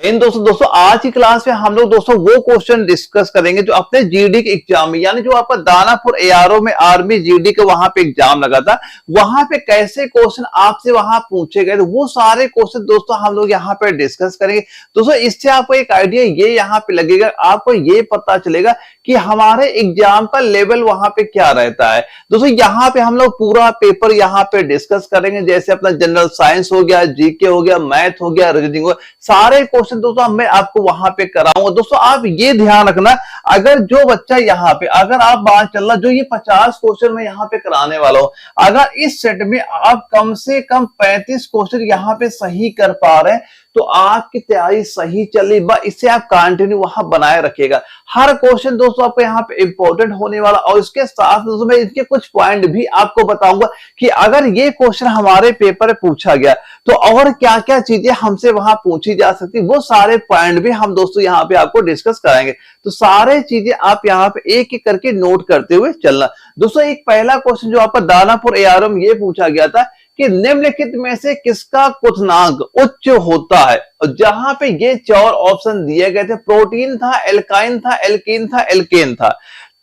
इन दोस्तों आज की क्लास में हम लोग दोस्तों वो क्वेश्चन डिस्कस करेंगे जो अपने जीडी के एग्जाम में, यानी जो आपका दानापुर एआरओ में आर्मी जीडी का वहां पे एग्जाम लगा था, वहां पे कैसे क्वेश्चन आपसे वहां पूछे गए, तो वो सारे क्वेश्चन दोस्तों हम लोग यहाँ पे डिस्कस करेंगे। दोस्तों इससे आपको एक आइडिया ये यहाँ पे लगेगा, आपको ये पता चलेगा कि हमारे एग्जाम का लेवल वहां पे क्या रहता है। दोस्तों यहाँ पे हम लोग पूरा पेपर यहाँ पे डिस्कस करेंगे, जैसे अपना जनरल साइंस हो गया, जीके हो गया, मैथ हो गया, रीजनिंग हो गया, सारे क्वेश्चन दोस्तों मैं आपको वहां पे कराऊंगा। दोस्तों आप ये ध्यान रखना, अगर जो बच्चा यहाँ पे, अगर आप बात चल रहा जो ये 50 क्वेश्चन मैं यहाँ पे कराने वाला हूं, अगर इस सेट में आप कम से कम 35 क्वेश्चन यहाँ पे सही कर पा रहे हैं तो आपकी तैयारी सही चली, इससे आप कंटिन्यू वहां बनाए रखिएगा। हर क्वेश्चन दोस्तों आपको यहाँ पे इंपॉर्टेंट होने वाला, और इसके साथ दोस्तों मैं इनके कुछ पॉइंट भी आपको बताऊंगा कि अगर ये क्वेश्चन हमारे पेपर में पूछा गया तो और क्या क्या चीजें हमसे वहां पूछी जा सकती, वो सारे पॉइंट भी हम दोस्तों यहाँ पे आपको डिस्कस कराएंगे। तो सारे चीजें आप यहाँ पे एक एक करके नोट करते हुए चलना। दोस्तों एक पहला क्वेश्चन जो आपका दानापुर एआरओ में ये पूछा गया था कि निम्नलिखित में से किसका क्वथनांक उच्च होता है, और जहां पे ये 4 ऑप्शन दिए गए थे, प्रोटीन था, एल्काइन था, एल्कीन था, एल्केन था,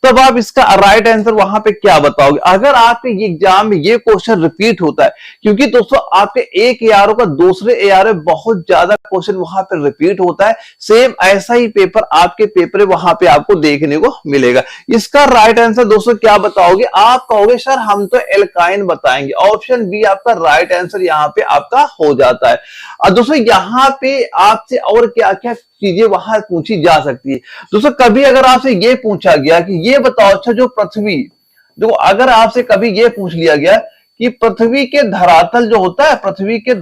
तब आप इसका राइट आंसर वहां पे क्या बताओगे। अगर आपके एग्जाम में ये क्वेश्चन रिपीट होता है, क्योंकि दोस्तों आपके एक एआरओ का दूसरे एआरओ में बहुत ज्यादा क्वेश्चन वहां पे रिपीट होता है, सेम ऐसा ही पेपर आपके पेपर वहां पे आपको देखने को मिलेगा। इसका राइट आंसर दोस्तों क्या बताओगे, आप कहोगे सर हम तो एल्काइन बताएंगे, ऑप्शन बी आपका राइट आंसर यहाँ पे आपका हो जाता है। और दोस्तों यहाँ पे आपसे और क्या क्या चीजें वहां पूछी जा सकती है। दोस्तों कभी अगर आपसे ये पूछा गया कि ये बताओ, अच्छा जो पृथ्वी, जो अगर आपसे कभी ये पूछ लिया गया कि पृथ्वी के धरातल जो होता है, पृथ्वी के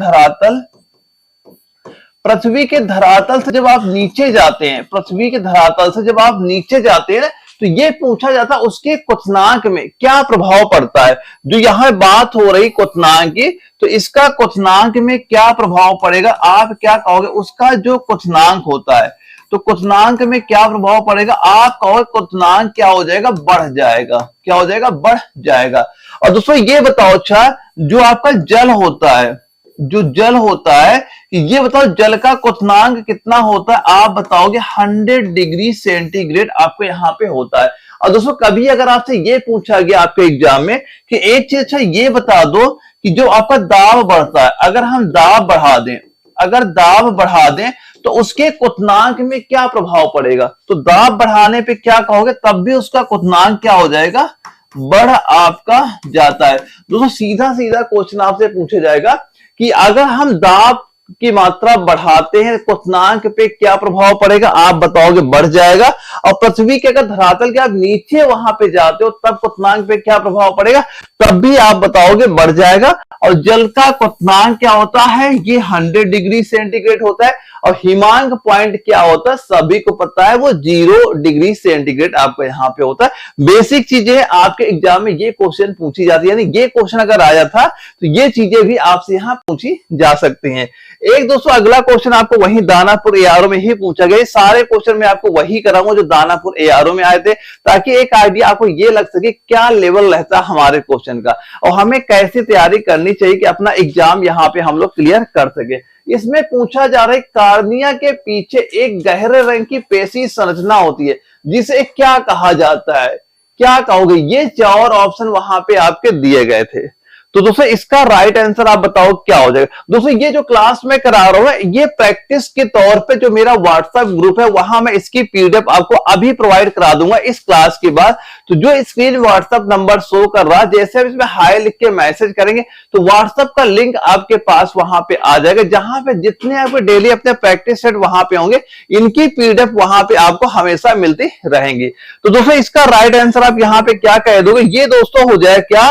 धरातल से जब आप नीचे जाते हैं, पृथ्वी के धरातल से जब आप नीचे जाते हैं तो ये पूछा जाता है उसके क्वथनांक में क्या प्रभाव पड़ता है। जो यहां बात हो रही क्वथनांक की, तो इसका क्वथनांक में क्या प्रभाव पड़ेगा, आप क्या कहोगे, उसका जो क्वथनांक होता है तो क्वथनांक में क्या प्रभाव पड़ेगा, आप कहोगे क्वथनांक क्या हो जाएगा, बढ़ जाएगा। क्या हो जाएगा, बढ़ जाएगा। और दोस्तों ये बताओ, अच्छा जो आपका जल होता है, जो जल होता है, ये बताओ जल का क्वथनांक कितना होता है, आप बताओगे 100 डिग्री सेंटीग्रेड आपको यहाँ पे होता है। और दोस्तों कभी अगर आपसे ये पूछा गया आपके एग्जाम में कि एक चीज, अच्छा ये बता दो कि जो आपका दाब बढ़ता है, अगर हम दाब बढ़ा दें, अगर दाब बढ़ा दें तो उसके क्वथनांक में क्या प्रभाव पड़ेगा, तो दाब बढ़ाने पे क्या कहोगे, तब भी उसका क्वथनांक क्या हो जाएगा, बढ़ आपका जाता है। दोस्तों सीधा सीधा क्वेश्चन आपसे पूछा जाएगा कि अगर हम दाब की मात्रा बढ़ाते हैं, क्वथनांक पे क्या प्रभाव पड़ेगा, आप बताओगे बढ़ जाएगा। और पृथ्वी के अगर धरातल के आप नीचे वहां पे जाते हो तब क्वथनांक पे क्या प्रभाव पड़ेगा, तब भी आप बताओगे बढ़ जाएगा। और जल का क्वथनांक क्या होता है, ये 100 डिग्री सेंटीग्रेड होता है। और हिमांक पॉइंट क्या होता है, सभी को पता है, वो 0 डिग्री सेंटीग्रेड आपको यहाँ पे होता है। बेसिक चीजें आपके एग्जाम में ये क्वेश्चन पूछी जाती है, यानी ये क्वेश्चन अगर आया था तो ये चीजें भी आपसे यहाँ पूछी जा सकती हैं। एक दोस्तों अगला क्वेश्चन आपको वही दानापुर एआरओ में ही पूछा गया। सारे क्वेश्चन मैं आपको वही कराऊंगा जो दानापुर एआरओ में आए थे, ताकि एक आइडिया आपको ये लग सके क्या लेवल रहता है हमारे क्वेश्चन का और हमें कैसी तैयारी करनी चाहिए कि अपना एग्जाम यहाँ पे हम लोग क्लियर कर सके। इसमें पूछा जा रहा है कार्निया के पीछे एक गहरे रंग की पेशी संरचना होती है जिसे क्या कहा जाता है, क्या कहोगे। ये 4 ऑप्शन वहां पे आपके दिए गए थे, तो दोस्तों इसका राइट आंसर आप बताओ क्या हो जाएगा। दोस्तों ये जो क्लास में करा रहा हूं ये प्रैक्टिस के तौर पे जो मेरा व्हाट्सएप ग्रुप है वहां मैं इसकी पीडीएफ आपको अभी प्रोवाइड करा दूंगा इस क्लास के बाद। तो जो स्क्रीन व्हाट्सएप नंबर शो कर रहा है, जैसे आप इसमें हाई लिख के मैसेज करेंगे तो व्हाट्सएप का लिंक आपके पास वहां पे आ जाएगा, जहां पे जितने आपके डेली अपने प्रैक्टिस सेट वहां पे होंगे, इनकी पीडीएफ वहां पे आपको हमेशा मिलती रहेंगी। तो दोस्तों इसका राइट आंसर आप यहाँ पे क्या कह दोगे, ये दोस्तों हो जाए क्या,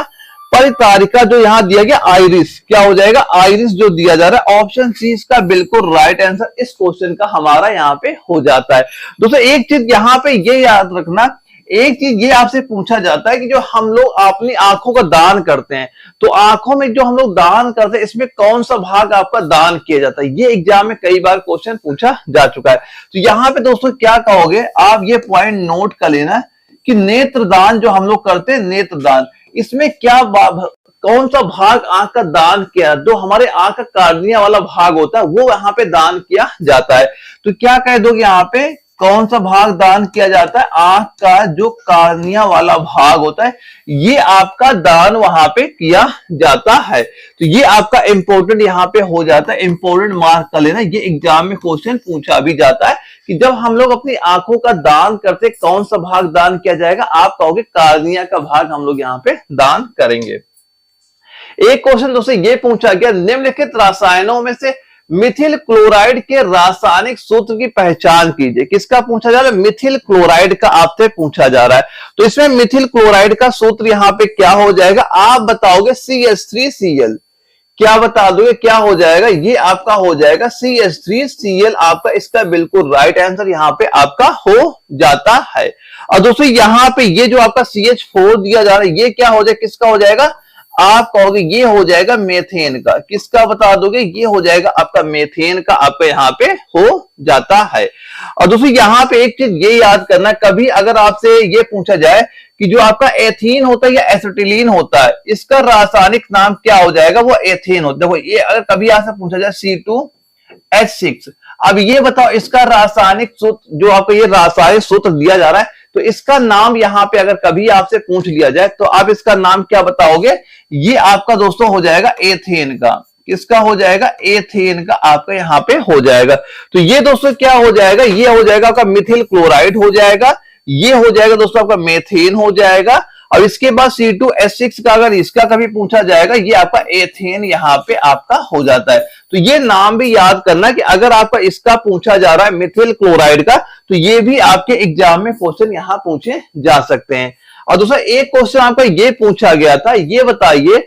परितारिका जो यहां दिया गया आइरिस, क्या हो जाएगा, आइरिस जो दिया जा रहा है, ऑप्शन सी इसका बिल्कुल राइट आंसर इस क्वेश्चन का हमारा यहाँ पे हो जाता है। दोस्तों एक चीज यहाँ पे ये याद रखना, एक चीज ये आपसे पूछा जाता है कि जो हम लोग अपनी आंखों का दान करते हैं, तो आंखों में जो हम लोग दान करते हैं इसमें कौन सा भाग आपका दान किया जाता है, ये एग्जाम में कई बार क्वेश्चन पूछा जा चुका है। तो यहाँ पे दोस्तों क्या कहोगे, आप ये पॉइंट नोट कर लेना कि नेत्रदान जो हम लोग करते हैं, नेत्रदान, इसमें क्या कौन सा भाग आंख का दान किया, जो हमारे आंख का कार्निया वाला भाग होता है वो यहाँ पे दान किया जाता है। तो क्या कह दोगे यहाँ पे, कौन सा भाग दान किया जाता है, आंख का जो कार्निया वाला भाग होता है ये आपका दान वहां पे किया जाता है। तो ये आपका इंपॉर्टेंट यहाँ पे हो जाता है, इंपॉर्टेंट मार्क कर लेना, ये एग्जाम में क्वेश्चन पूछा भी जाता है कि जब हम लोग अपनी आंखों का दान करते कौन सा भाग दान किया जाएगा, आप कहोगे कार्निया का भाग हम लोग यहाँ पे दान करेंगे। एक क्वेश्चन दोस्तों ये पूछा गया, निम्नलिखित रसायनों में से मिथिल क्लोराइड के रासायनिक सूत्र की पहचान कीजिए। किसका पूछा जा रहा है, मिथिल क्लोराइड का आपसे पूछा जा रहा है। तो इसमें मिथिल क्लोराइड का सूत्र यहाँ पे क्या हो जाएगा, आप बताओगे CH3Cl। क्या बता दोगे क्या हो जाएगा, ये आपका हो जाएगा CH3Cl आपका, इसका बिल्कुल राइट आंसर यहाँ पे आपका हो जाता है। और दोस्तों यहाँ पे ये जो आपका CH4 दिया जा रहा है ये क्या हो जाएगा, किसका हो जाएगा, आप कहोगे ये हो जाएगा मेथेन का। किसका बता दोगे, ये हो जाएगा आपका मेथेन का, आपका यहाँ पे हो जाता है। और दोस्तों यहाँ पे एक चीज ये याद करना, कभी अगर आपसे ये पूछा जाए कि जो आपका एथीन होता है या एसिटिलीन होता है इसका रासायनिक नाम क्या हो जाएगा, वो एथेन होता है। देखो ये अगर कभी आपसे पूछा जाए C2H6, अब ये बताओ इसका रासायनिक सूत्र, जो आपको ये रासायनिक सूत्र दिया जा रहा है तो इसका नाम यहाँ पे अगर कभी आपसे पूछ लिया जाए तो आप इसका नाम क्या बताओगे, ये आपका दोस्तों हो जाएगा एथेन का। किसका हो जाएगा, एथेन का आपका यहाँ पे हो जाएगा। तो ये दोस्तों क्या हो जाएगा, ये हो जाएगा आपका मिथिल क्लोराइड हो जाएगा, ये हो जाएगा दोस्तों आपका मेथेन हो जाएगा। और इसके बाद C2H6 का अगर इसका कभी पूछा जाएगा ये आपका एथेन यहाँ पे आपका हो जाता है। तो ये नाम भी याद करना कि अगर आपका इसका पूछा जा रहा है मिथिल क्लोराइड का तो ये भी आपके एग्जाम में क्वेश्चन यहाँ पूछे जा सकते हैं। और दूसरा एक क्वेश्चन आपका ये पूछा गया था, ये बताइए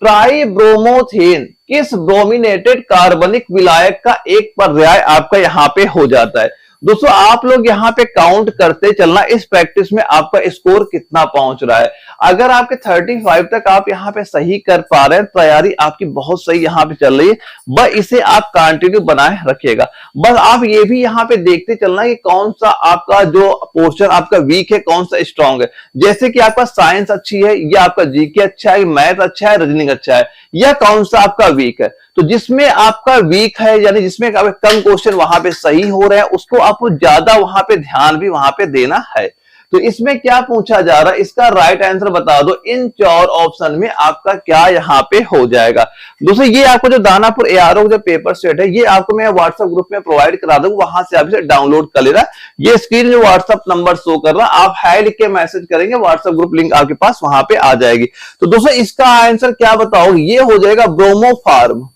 ट्राइब्रोमोथेन किस ब्रोमिनेटेड कार्बनिक विलायक का एक पर्याय आपका यहाँ पे हो जाता है। दोस्तों आप लोग यहाँ पे काउंट करते चलना, इस प्रैक्टिस में आपका स्कोर कितना पहुंच रहा है। अगर आपके 35 तक आप यहाँ पे सही कर पा रहे हैं, तैयारी आपकी बहुत सही यहाँ पे चल रही है, बस इसे आप कंटिन्यू बनाए रखिएगा। बस आप ये भी यहाँ पे देखते चलना कि कौन सा आपका जो पोर्शन आपका वीक है, कौन सा स्ट्रांग है। जैसे कि आपका साइंस अच्छी है, या आपका जीके अच्छा है, मैथ अच्छा है, रीजनिंग अच्छा है, या कौन सा आपका वीक है। तो जिसमें आपका वीक है यानी जिसमें कम क्वेश्चन वहां पे सही हो रहे हैं उसको आपको ज्यादा वहां पे ध्यान भी वहां पे देना है। तो इसमें क्या पूछा जा रहा है, इसका राइट आंसर बता दो, इन 4 ऑप्शन में आपका क्या यहाँ पे हो जाएगा। दोस्तों ये आपको जो दानापुर ARO जो पेपर सेट है ये आपको मैं व्हाट्सएप ग्रुप में प्रोवाइड करा दूंगा, वहां से आप इसे डाउनलोड कर लेना। ये स्क्रीन जो व्हाट्सएप नंबर शो कर रहा है आप हाई लिख के मैसेज करेंगे, व्हाट्सएप ग्रुप लिंक आपके पास वहां पे आ जाएगी। तो दोस्तों इसका आंसर क्या बताओ, ये हो जाएगा ब्रोमोफार्म।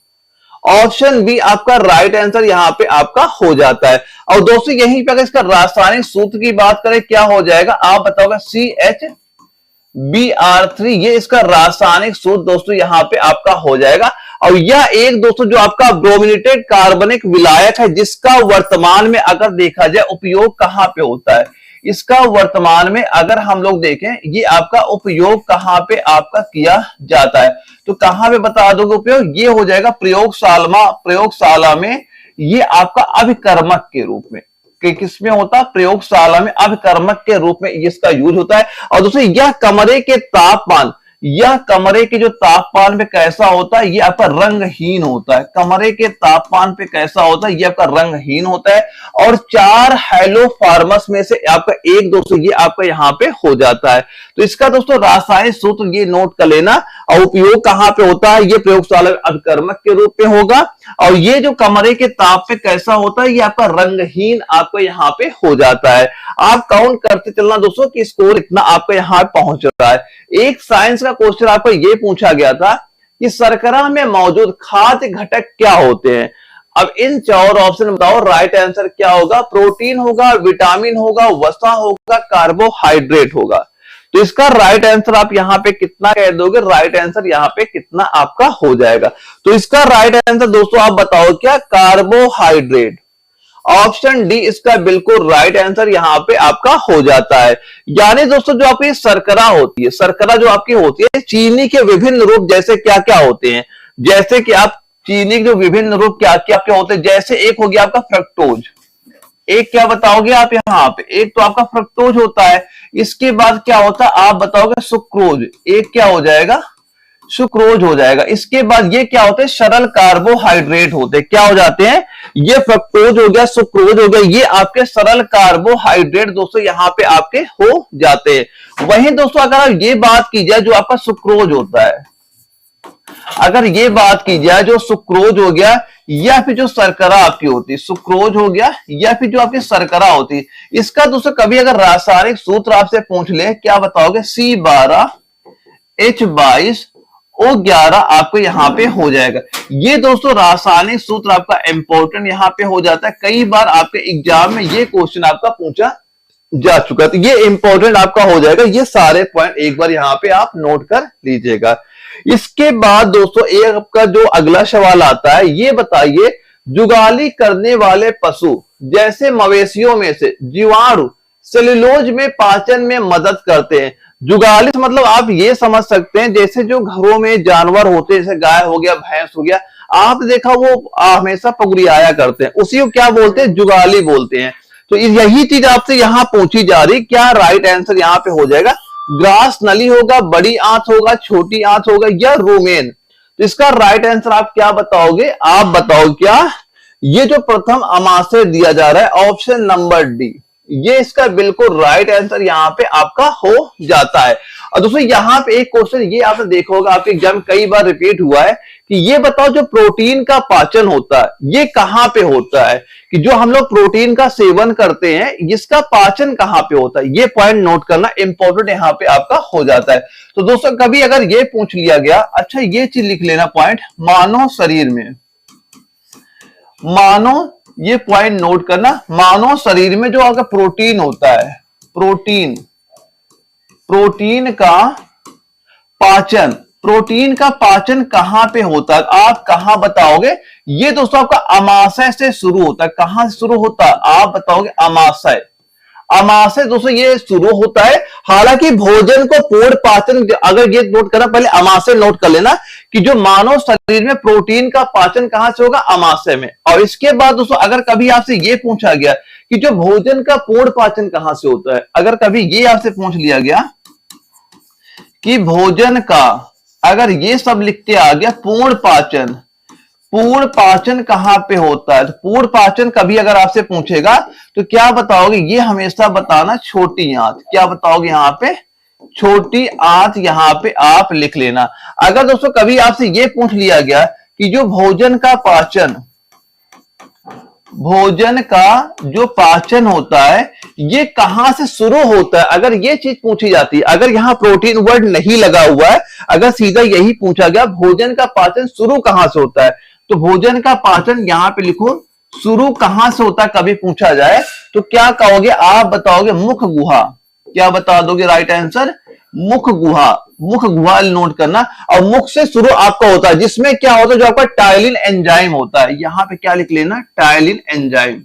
ऑप्शन बी आपका राइट आंसर यहाँ पे आपका हो जाता है। और दोस्तों यहीं पे अगर इसका रासायनिक सूत्र की बात करें क्या हो जाएगा, आप बताओगे CHBr3, ये इसका रासायनिक सूत्र दोस्तों यहाँ पे आपका हो जाएगा। और यह एक दोस्तों जो आपका ब्रोमिनेटेड कार्बनिक विलायक है जिसका वर्तमान में अगर देखा जाए उपयोग कहां पे होता है, इसका वर्तमान में अगर हम लोग देखें ये आपका उपयोग कहां पे आपका किया जाता है। तो कहां पे बता दोगे उपयोग, ये हो जाएगा प्रयोगशाला में ये आपका अभिकर्मक के रूप में। किसमें होता है, प्रयोगशाला में अभिकर्मक के रूप में इसका यूज होता है। और दूसरे यह कमरे के तापमान, यह कमरे के जो तापमान पे कैसा होता है, ये आपका रंगहीन होता है। कमरे के तापमान पे कैसा होता है, ये आपका रंगहीन होता है। और 4 हैलोफार्मस में से आपका एक दोस्तों ये आपका यहाँ पे हो जाता है। तो इसका दोस्तों रासायनिक सूत्र ये नोट कर लेना। और उपयोग कहां पे होता है, ये प्रयोगशाला अभिकर्मक के रूप में होगा। और ये जो कमरे के ताप पे कैसा होता है, ये आपका रंगहीन आपको यहाँ पे हो जाता है। आप काउंट करते चलना दोस्तों कि स्कोर इतना आपका यहाँ पहुंच रहा है। एक साइंस का क्वेश्चन आपको ये पूछा गया था कि शर्करा में मौजूद खाद्य घटक क्या होते हैं। अब इन 4 ऑप्शन बताओ राइट आंसर क्या होगा, प्रोटीन होगा, विटामिन होगा, वसा होगा, कार्बोहाइड्रेट होगा। तो इसका राइट आंसर आप यहां पे कितना कह दोगे, राइट आंसर यहां पे कितना आपका हो जाएगा। तो इसका राइट आंसर दोस्तों आप बताओ क्या, कार्बोहाइड्रेट। ऑप्शन डी इसका बिल्कुल राइट आंसर यहां पे आपका हो जाता है। यानी दोस्तों जो आपकी शर्करा होती है, शर्करा जो आपकी होती है, चीनी के विभिन्न रूप जैसे क्या क्या होते हैं, जैसे कि आप चीनी के जो विभिन्न रूप क्या क्या क्या होते हैं, जैसे एक हो गया आपका फ्रक्टोज, एक क्या बताओगे आप यहाँ पे, एक तो आपका फ्रक्टोज होता है। इसके बाद क्या होता है आप बताओगे सुक्रोज, एक क्या हो जाएगा सुक्रोज हो जाएगा। इसके बाद ये क्या होते हैं, सरल कार्बोहाइड्रेट होते हैं। क्या हो जाते हैं, ये फ्रक्टोज हो गया, सुक्रोज हो गया, ये आपके सरल कार्बोहाइड्रेट दोस्तों यहाँ पे आपके हो जाते हैं। वहीं दोस्तों अगर ये बात की जाए जो आपका सुक्रोज होता है, अगर ये बात की जाए जो सुक्रोज हो गया या फिर जो शर्करा आपकी होती है, सुक्रोज हो गया या फिर जो आपकी शर्करा होती है, इसका दोस्तों कभी अगर रासायनिक सूत्र आपसे पूछ ले, क्या बताओगे, C12H22O11 आपको यहां पे हो जाएगा। ये दोस्तों रासायनिक सूत्र आपका इंपॉर्टेंट यहां पे हो जाता है। कई बार आपके एग्जाम में ये क्वेश्चन आपका पूछा जा चुका है, तो ये इंपॉर्टेंट आपका हो जाएगा। ये सारे पॉइंट एक बार यहां पे आप नोट कर लीजिएगा। इसके बाद दोस्तों एक आपका जो अगला सवाल आता है, ये बताइए जुगाली करने वाले पशु जैसे मवेशियों में से जीवाणु सेलुलोज में पाचन में मदद करते हैं। जुगाली मतलब आप ये समझ सकते हैं जैसे जो घरों में जानवर होते हैं, जैसे गाय हो गया, भैंस हो गया, आप देखा वो हमेशा पगुरियाया करते हैं, उसी को क्या बोलते हैं, जुगाली बोलते हैं। तो यही चीज आपसे यहां पूछी जा रही, क्या राइट आंसर यहां पे हो जाएगा, ग्रास नली होगा, बड़ी आंत होगा, छोटी आंत होगा या रोमेन। तो इसका राइट आंसर आप क्या बताओगे, आप बताओ क्या, ये जो प्रथम आमाशय दिया जा रहा है ऑप्शन नंबर डी, ये इसका बिल्कुल राइट आंसर यहां पे आपका हो जाता है। और दोस्तों यहां पे एक क्वेश्चन ये आपने देखा होगा, आपके एग्जाम कई बार रिपीट हुआ है कि ये बताओ जो प्रोटीन का पाचन होता है ये कहां पे होता है, कि जो हम लोग प्रोटीन का सेवन करते हैं इसका पाचन कहां पे होता है, ये पॉइंट नोट करना इंपॉर्टेंट यहां पे आपका हो जाता है। तो दोस्तों कभी अगर ये पूछ लिया गया, अच्छा ये चीज लिख लेना पॉइंट, मानव शरीर में, मानव, ये पॉइंट नोट करना, मानव शरीर में जो अगर प्रोटीन होता है, प्रोटीन, प्रोटीन का पाचन, प्रोटीन का पाचन कहां पे होता है, आप कहां बताओगे। ये दोस्तों आपका अमाशय से शुरू होता है, कहां से शुरू होता है, आप बताओगे अमाशय। अमाशय दोस्तों ये शुरू होता है, हालांकि भोजन को पूर्ण पाचन, अगर ये नोट करना, पहले अमाशय नोट कर लेना कि जो मानव शरीर में प्रोटीन का पाचन कहां से होगा, अमाशय में। और इसके बाद दोस्तों अगर कभी आपसे ये पूछा गया कि जो भोजन का पूर्ण पाचन कहां से होता है, अगर कभी ये आपसे पूछ लिया गया कि भोजन का, अगर ये सब लिख के आ गया पूर्ण पाचन, पूर्ण पाचन कहां पे होता है, तो पूर्ण पाचन कभी अगर आपसे पूछेगा तो क्या बताओगे, ये हमेशा बताना छोटी आंत, क्या बताओगे यहां पे, छोटी आंत यहां पे आप लिख लेना। अगर दोस्तों कभी आपसे ये पूछ लिया गया कि जो भोजन का पाचन, भोजन का जो पाचन होता है ये कहां से शुरू होता है, अगर ये चीज पूछी जाती है, अगर यहां प्रोटीन वर्ड नहीं लगा हुआ है, अगर सीधा यही पूछा गया भोजन का पाचन शुरू कहां से होता है, तो भोजन का पाचन यहां पे लिखो शुरू कहां से होता है, कभी पूछा जाए तो क्या कहोगे, आप बताओगे मुख गुहा, क्या बता दोगे राइट आंसर, मुख गुहा, मुख गुहा नोट करना। और मुख से शुरू आपका होता है, जिसमें क्या होता है, जो आपका टायलिन एंजाइम होता है, यहां पे क्या लिख लेना, टायलिन एंजाइम,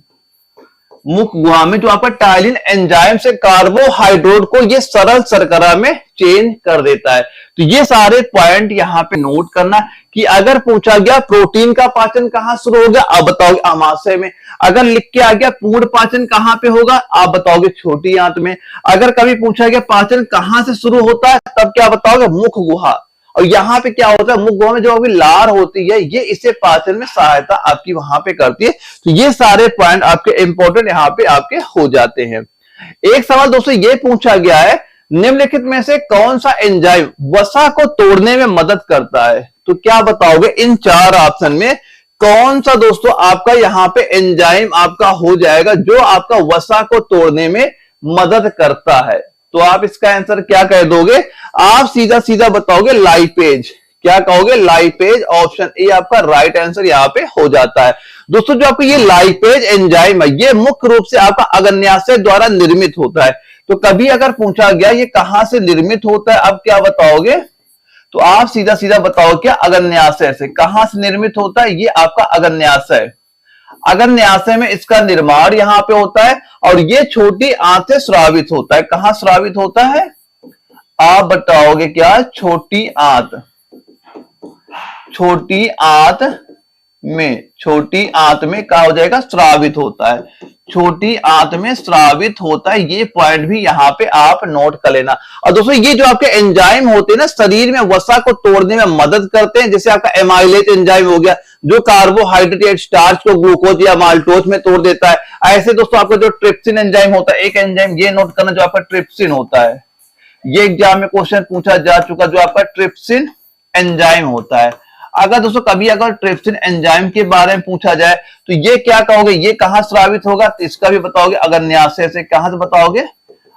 मुख गुहा में जो आपका टायलिन एंजाइम से कार्बोहाइड्रेट को ये सरल शर्करा में चेंज कर देता है। तो ये सारे पॉइंट यहां पे नोट करना कि अगर पूछा गया प्रोटीन का पाचन कहां शुरू होगा, आप बताओगे अमाशय में। अगर लिख के आ गया पूर्ण पाचन कहां पे होगा, आप बताओगे छोटी आंत में। अगर कभी पूछा गया पाचन कहां से शुरू होता है, तब क्या बताओगे, मुख गुहा। और यहां पे क्या होता है, मुख गुहा में जो अभी लार होती है ये इसे पाचन में सहायता आपकी वहां पे करती है। तो ये सारे पॉइंट आपके इंपॉर्टेंट यहां पे आपके हो जाते हैं। एक सवाल दोस्तों ये पूछा गया है, निम्नलिखित में से कौन सा एंजाइम वसा को तोड़ने में मदद करता है, तो क्या बताओगे इन चार ऑप्शन में कौन सा दोस्तों आपका यहां पे एंजाइम आपका हो जाएगा जो आपका वसा को तोड़ने में मदद करता है। तो आप इसका आंसर क्या कह दोगे, आप सीधा सीधा बताओगे लाइपेज, क्या कहोगे, लाइपेज। ऑप्शन ए आपका राइट आंसर यहां पे हो जाता है। दोस्तों जो आपको ये लाइपेज एंजाइम है ये मुख्य रूप से आपका अग्न्याशय द्वारा निर्मित होता है। तो कभी अगर पूछा गया ये कहां से निर्मित होता है, अब क्या बताओगे, तो आप सीधा सीधा बताओ क्या, अग्न्याशय से। कहां से निर्मित होता है, ये आपका अग्न्याशय, अग्न्याशय में इसका निर्माण यहां पे होता है। और ये छोटी आंत से स्रावित होता है, कहां स्रावित होता है, आप बताओगे क्या, छोटी आंत, छोटी आंत में, छोटी आंत में क्या हो जाएगा, स्रावित होता है। छोटी आंत में स्रावित होता है। ये पॉइंट भी यहाँ पे आप नोट कर लेना। और दोस्तों ये जो आपके एंजाइम होते हैं ना, शरीर में वसा को तोड़ने में मदद करते हैं। जैसे आपका एमाइलेज एंजाइम हो गया, जो कार्बोहाइड्रेट स्टार्च को ग्लूकोज या माल्टोज में तोड़ देता है। ऐसे दोस्तों आपका जो ट्रिप्सिन एंजाइम होता है, एक एंजाइम ये नोट करना जो आपका ट्रिप्सिन होता है, ये एग्जाम में क्वेश्चन पूछा जा चुका, जो आपका ट्रिप्सिन एंजाइम होता है। अगर दोस्तों कभी अगर ट्रिप्सिन एंजाइम के बारे में पूछा जाए तो ये क्या कहोगे, ये कहां स्रावित होगा, तो इसका भी बताओगे अग्न्याशय से। कहां से बताओगे,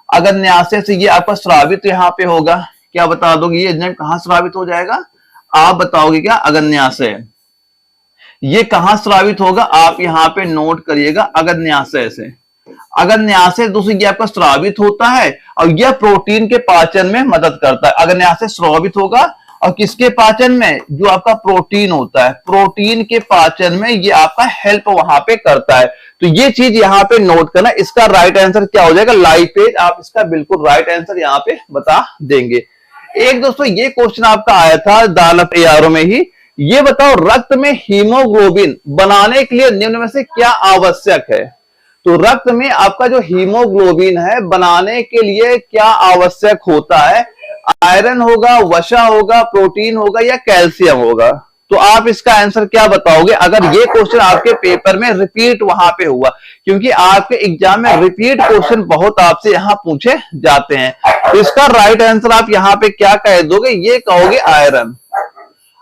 अग्न्याशय से ये आपका स्रावित यहाँ पे होगा। क्या बता दोगे, ये एंजाइम कहां स्रावित हो जाएगा, आप बताओगे क्या, अग्न्याशय। ये कहां स्रावित होगा, आप यहाँ पे नोट करिएगा, अग्न्याशय से। अग्न्याशय दोस्तों ये आपका स्रावित होता है और यह प्रोटीन के पाचन में मदद करता है। अग्न्याशय स्रावित होगा और किसके पाचन में, जो आपका प्रोटीन होता है, प्रोटीन के पाचन में ये आपका हेल्प वहां पे करता है। तो ये चीज यहाँ पे नोट करना। इसका राइट आंसर क्या हो जाएगा, लाइपेज। आप इसका बिल्कुल राइट आंसर यहाँ पे बता देंगे। एक दोस्तों ये क्वेश्चन आपका आया था दानव एआरओ में ही, ये बताओ रक्त में हीमोग्लोबिन बनाने के लिए निम्न में से क्या आवश्यक है। तो रक्त में आपका जो हीमोग्लोबिन है बनाने के लिए क्या आवश्यक होता है, आयरन होगा, वसा होगा, प्रोटीन होगा या कैल्शियम होगा। तो आप इसका आंसर क्या बताओगे अगर ये क्वेश्चन आपके पेपर में रिपीट वहां पे हुआ, क्योंकि आपके एग्जाम में रिपीट क्वेश्चन बहुत आपसे यहां पूछे जाते हैं। तो इसका राइट आंसर आप यहां पे क्या कह दोगे, ये कहोगे आयरन।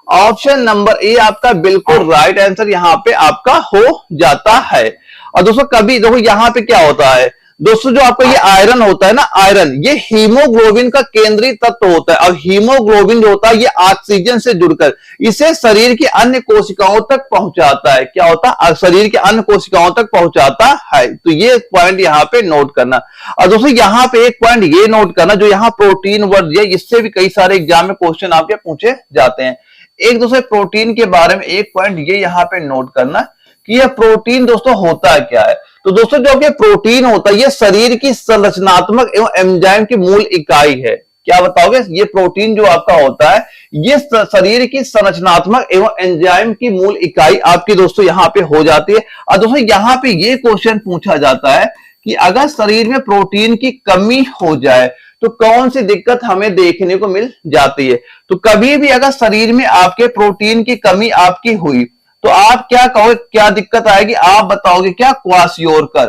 ऑप्शन नंबर ए आपका बिल्कुल राइट आंसर यहाँ पे आपका हो जाता है। और दोस्तों कभी देखो यहाँ पे क्या होता है दोस्तों, जो आपका ये आयरन होता है ना, आयरन ये हीमोग्लोबिन का केंद्रीय तत्व होता है। और हीमोग्लोबिन जो होता है ये ऑक्सीजन से जुड़कर इसे शरीर की अन्य कोशिकाओं तक पहुंचाता है। क्या होता है, शरीर के अन्य कोशिकाओं तक पहुंचाता है। तो ये पॉइंट यहाँ पे नोट करना। और दोस्तों यहाँ पे एक पॉइंट ये नोट करना, जो यहाँ प्रोटीन वर्ड है, इससे भी कई सारे एग्जाम में क्वेश्चन आपके पूछे जाते हैं। एक दोस्तों प्रोटीन के बारे में एक पॉइंट ये यहाँ पे नोट करना कि यह प्रोटीन दोस्तों होता है क्या है। तो दोस्तों जो कि प्रोटीन होता है ये शरीर की संरचनात्मक एवं एंजाइम की मूल इकाई है। क्या बताओगे, ये प्रोटीन जो आपका होता है ये शरीर की संरचनात्मक एवं एंजाइम की मूल इकाई आपकी दोस्तों यहाँ पे हो जाती है। और दोस्तों यहाँ पे ये क्वेश्चन पूछा जाता है कि अगर शरीर में प्रोटीन की कमी हो जाए तो कौन सी दिक्कत हमें देखने को मिल जाती है। तो कभी भी अगर शरीर में आपके प्रोटीन की कमी आपकी हुई तो आप क्या कहोगे, क्या दिक्कत आएगी, आप बताओगे क्या, क्वासियोरकर।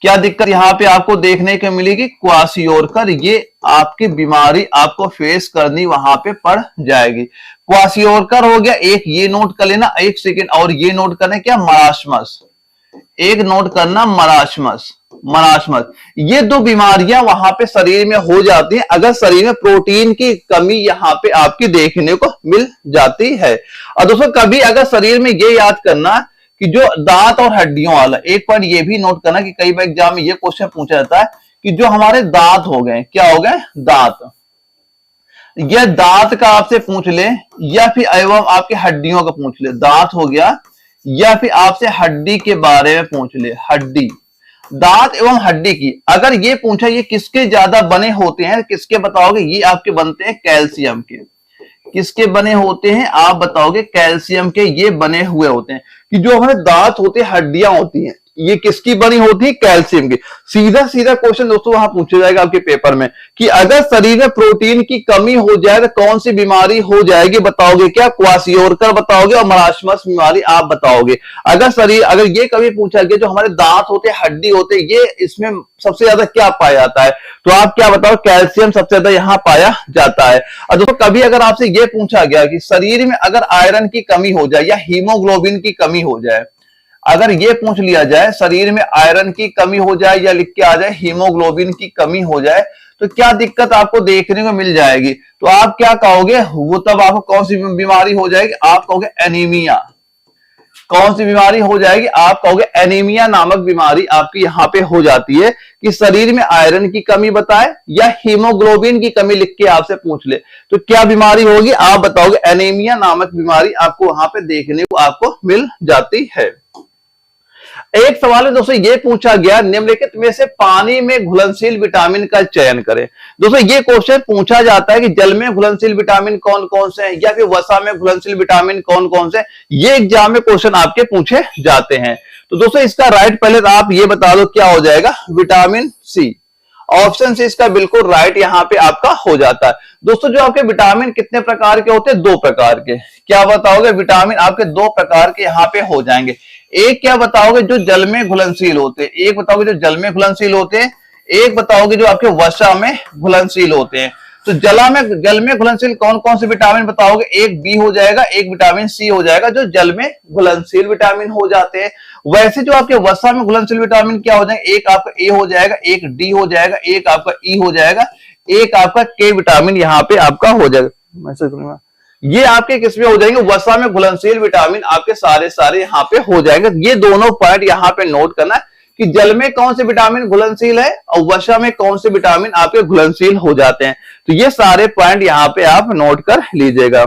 क्या दिक्कत यहां पे आपको देखने को मिलेगी, क्वासियोरकर। ये आपकी बीमारी आपको फेस करनी वहां पे पड़ जाएगी। क्वासियोरकर हो गया एक, ये नोट कर लेना, एक सेकेंड और ये नोट करना, क्या, मरासमस। एक नोट करना, मरासमस। मरासमस ये दो बीमारियां वहां पे शरीर में हो जाती हैं अगर शरीर में प्रोटीन की कमी यहाँ पे आपकी देखने को मिल जाती है। और दोस्तों कभी अगर शरीर में ये याद करना कि जो दांत और हड्डियों वाला, एक पॉइंट ये भी नोट करना कि कई बार एग्जाम में ये क्वेश्चन पूछा जाता है कि जो हमारे दांत हो गए, क्या हो गए, दांत, यह दांत का आपसे पूछ ले या फिर एवं आपके हड्डियों का पूछ ले, दांत हो गया, या फिर आपसे हड्डी के बारे में पूछ ले, हड्डी, दांत एवं हड्डी की अगर ये पूछा ये किसके ज्यादा बने होते हैं, किसके बताओगे, ये आपके बनते हैं कैल्शियम के। किसके बने होते हैं, आप बताओगे कैल्शियम के ये बने हुए होते हैं। कि जो हमारे दांत होते हैं, हड्डियां होती हैं, ये किसकी बनी होती है, कैल्शियम की। सीधा सीधा क्वेश्चन दोस्तों वहां पूछा जाएगा आपके पेपर में कि अगर शरीर में प्रोटीन की कमी हो जाए तो कौन सी बीमारी हो जाएगी, बताओगे क्या, क्वासियोरकर बताओगे और मरासमस बीमारी आप बताओगे। अगर ये कभी पूछा गया जो हमारे दांत होते हैं, हड्डी होते हैं, ये इसमें सबसे ज्यादा क्या पाया जाता है, तो आप क्या बताओ, कैल्शियम सबसे ज्यादा यहाँ पाया जाता है। और दोस्तों कभी अगर आपसे ये पूछा गया कि शरीर में अगर आयरन की कमी हो जाए या हीमोग्लोबिन की कमी हो जाए, अगर ये पूछ लिया जाए शरीर में आयरन की कमी हो जाए या लिख के आ जाए हीमोग्लोबिन की कमी हो जाए तो क्या दिक्कत आपको देखने को मिल जाएगी, तो आप क्या कहोगे, वो तब आपको कौन सी बीमारी हो जाएगी, आप कहोगे एनीमिया। कौन सी बीमारी हो जाएगी, आप कहोगे एनीमिया नामक बीमारी आपकी यहां पे हो जाती है कि शरीर में आयरन की कमी बताए या हीमोग्लोबिन की कमी लिख के आपसे पूछ ले तो क्या बीमारी होगी, आप बताओगे एनीमिया नामक बीमारी आपको वहां पे देखने को आपको मिल जाती है। एक सवाल है दोस्तों ये पूछा गया, निम्नलिखित में से पानी में घुलनशील विटामिन का चयन करें। दोस्तों ये क्वेश्चन पूछा जाता है कि जल में घुलनशील विटामिन कौन कौन से हैं या फिर वसा में घुलनशील विटामिन कौन कौन से हैं, ये एग्जाम में क्वेश्चन आपके पूछे जाते हैं। तो दोस्तों इसका राइट पहले तो आप ये बता दो क्या हो जाएगा, विटामिन सी। ऑप्शन सी इसका बिल्कुल राइट यहां पे आपका हो जाता है। दोस्तों जो आपके विटामिन कितने प्रकार के होते हैं, दो प्रकार के। क्या बताओगे, विटामिन आपके दो प्रकार के यहाँ पे हो जाएंगे। एक क्या बताओगे, जो जल में घुलनशील होते हैं, एक बताओगे जो जल में घुलनशील होते हैं, एक बताओगे जो आपके वसा में घुलनशील होते हैं। तो जल में घुलनशील कौन कौन से विटामिन बताओगे, एक बी हो जाएगा, एक विटामिन सी हो जाएगा, जो जल में घुलनशील विटामिन हो जाते हैं। वैसे जो आपके वसा में घुलनशील विटामिन क्या हो जाएंगे, एक आपका ए हो जाएगा, एक डी हो जाएगा, एक आपका ई हो जाएगा, एक आपका के विटामिन यहाँ पे आपका हो जाएगा। ये आपके किसमें हो जाएंगे, वसा में घुलनशील विटामिन आपके सारे यहाँ पे हो जाएंगे। ये दोनों पॉइंट यहाँ पे नोट करना है कि जल में कौन से विटामिन घुलनशील है और वसा में कौन से विटामिन आपके घुलनशील हो जाते हैं। तो ये सारे पॉइंट यहाँ पे आप नोट कर लीजिएगा।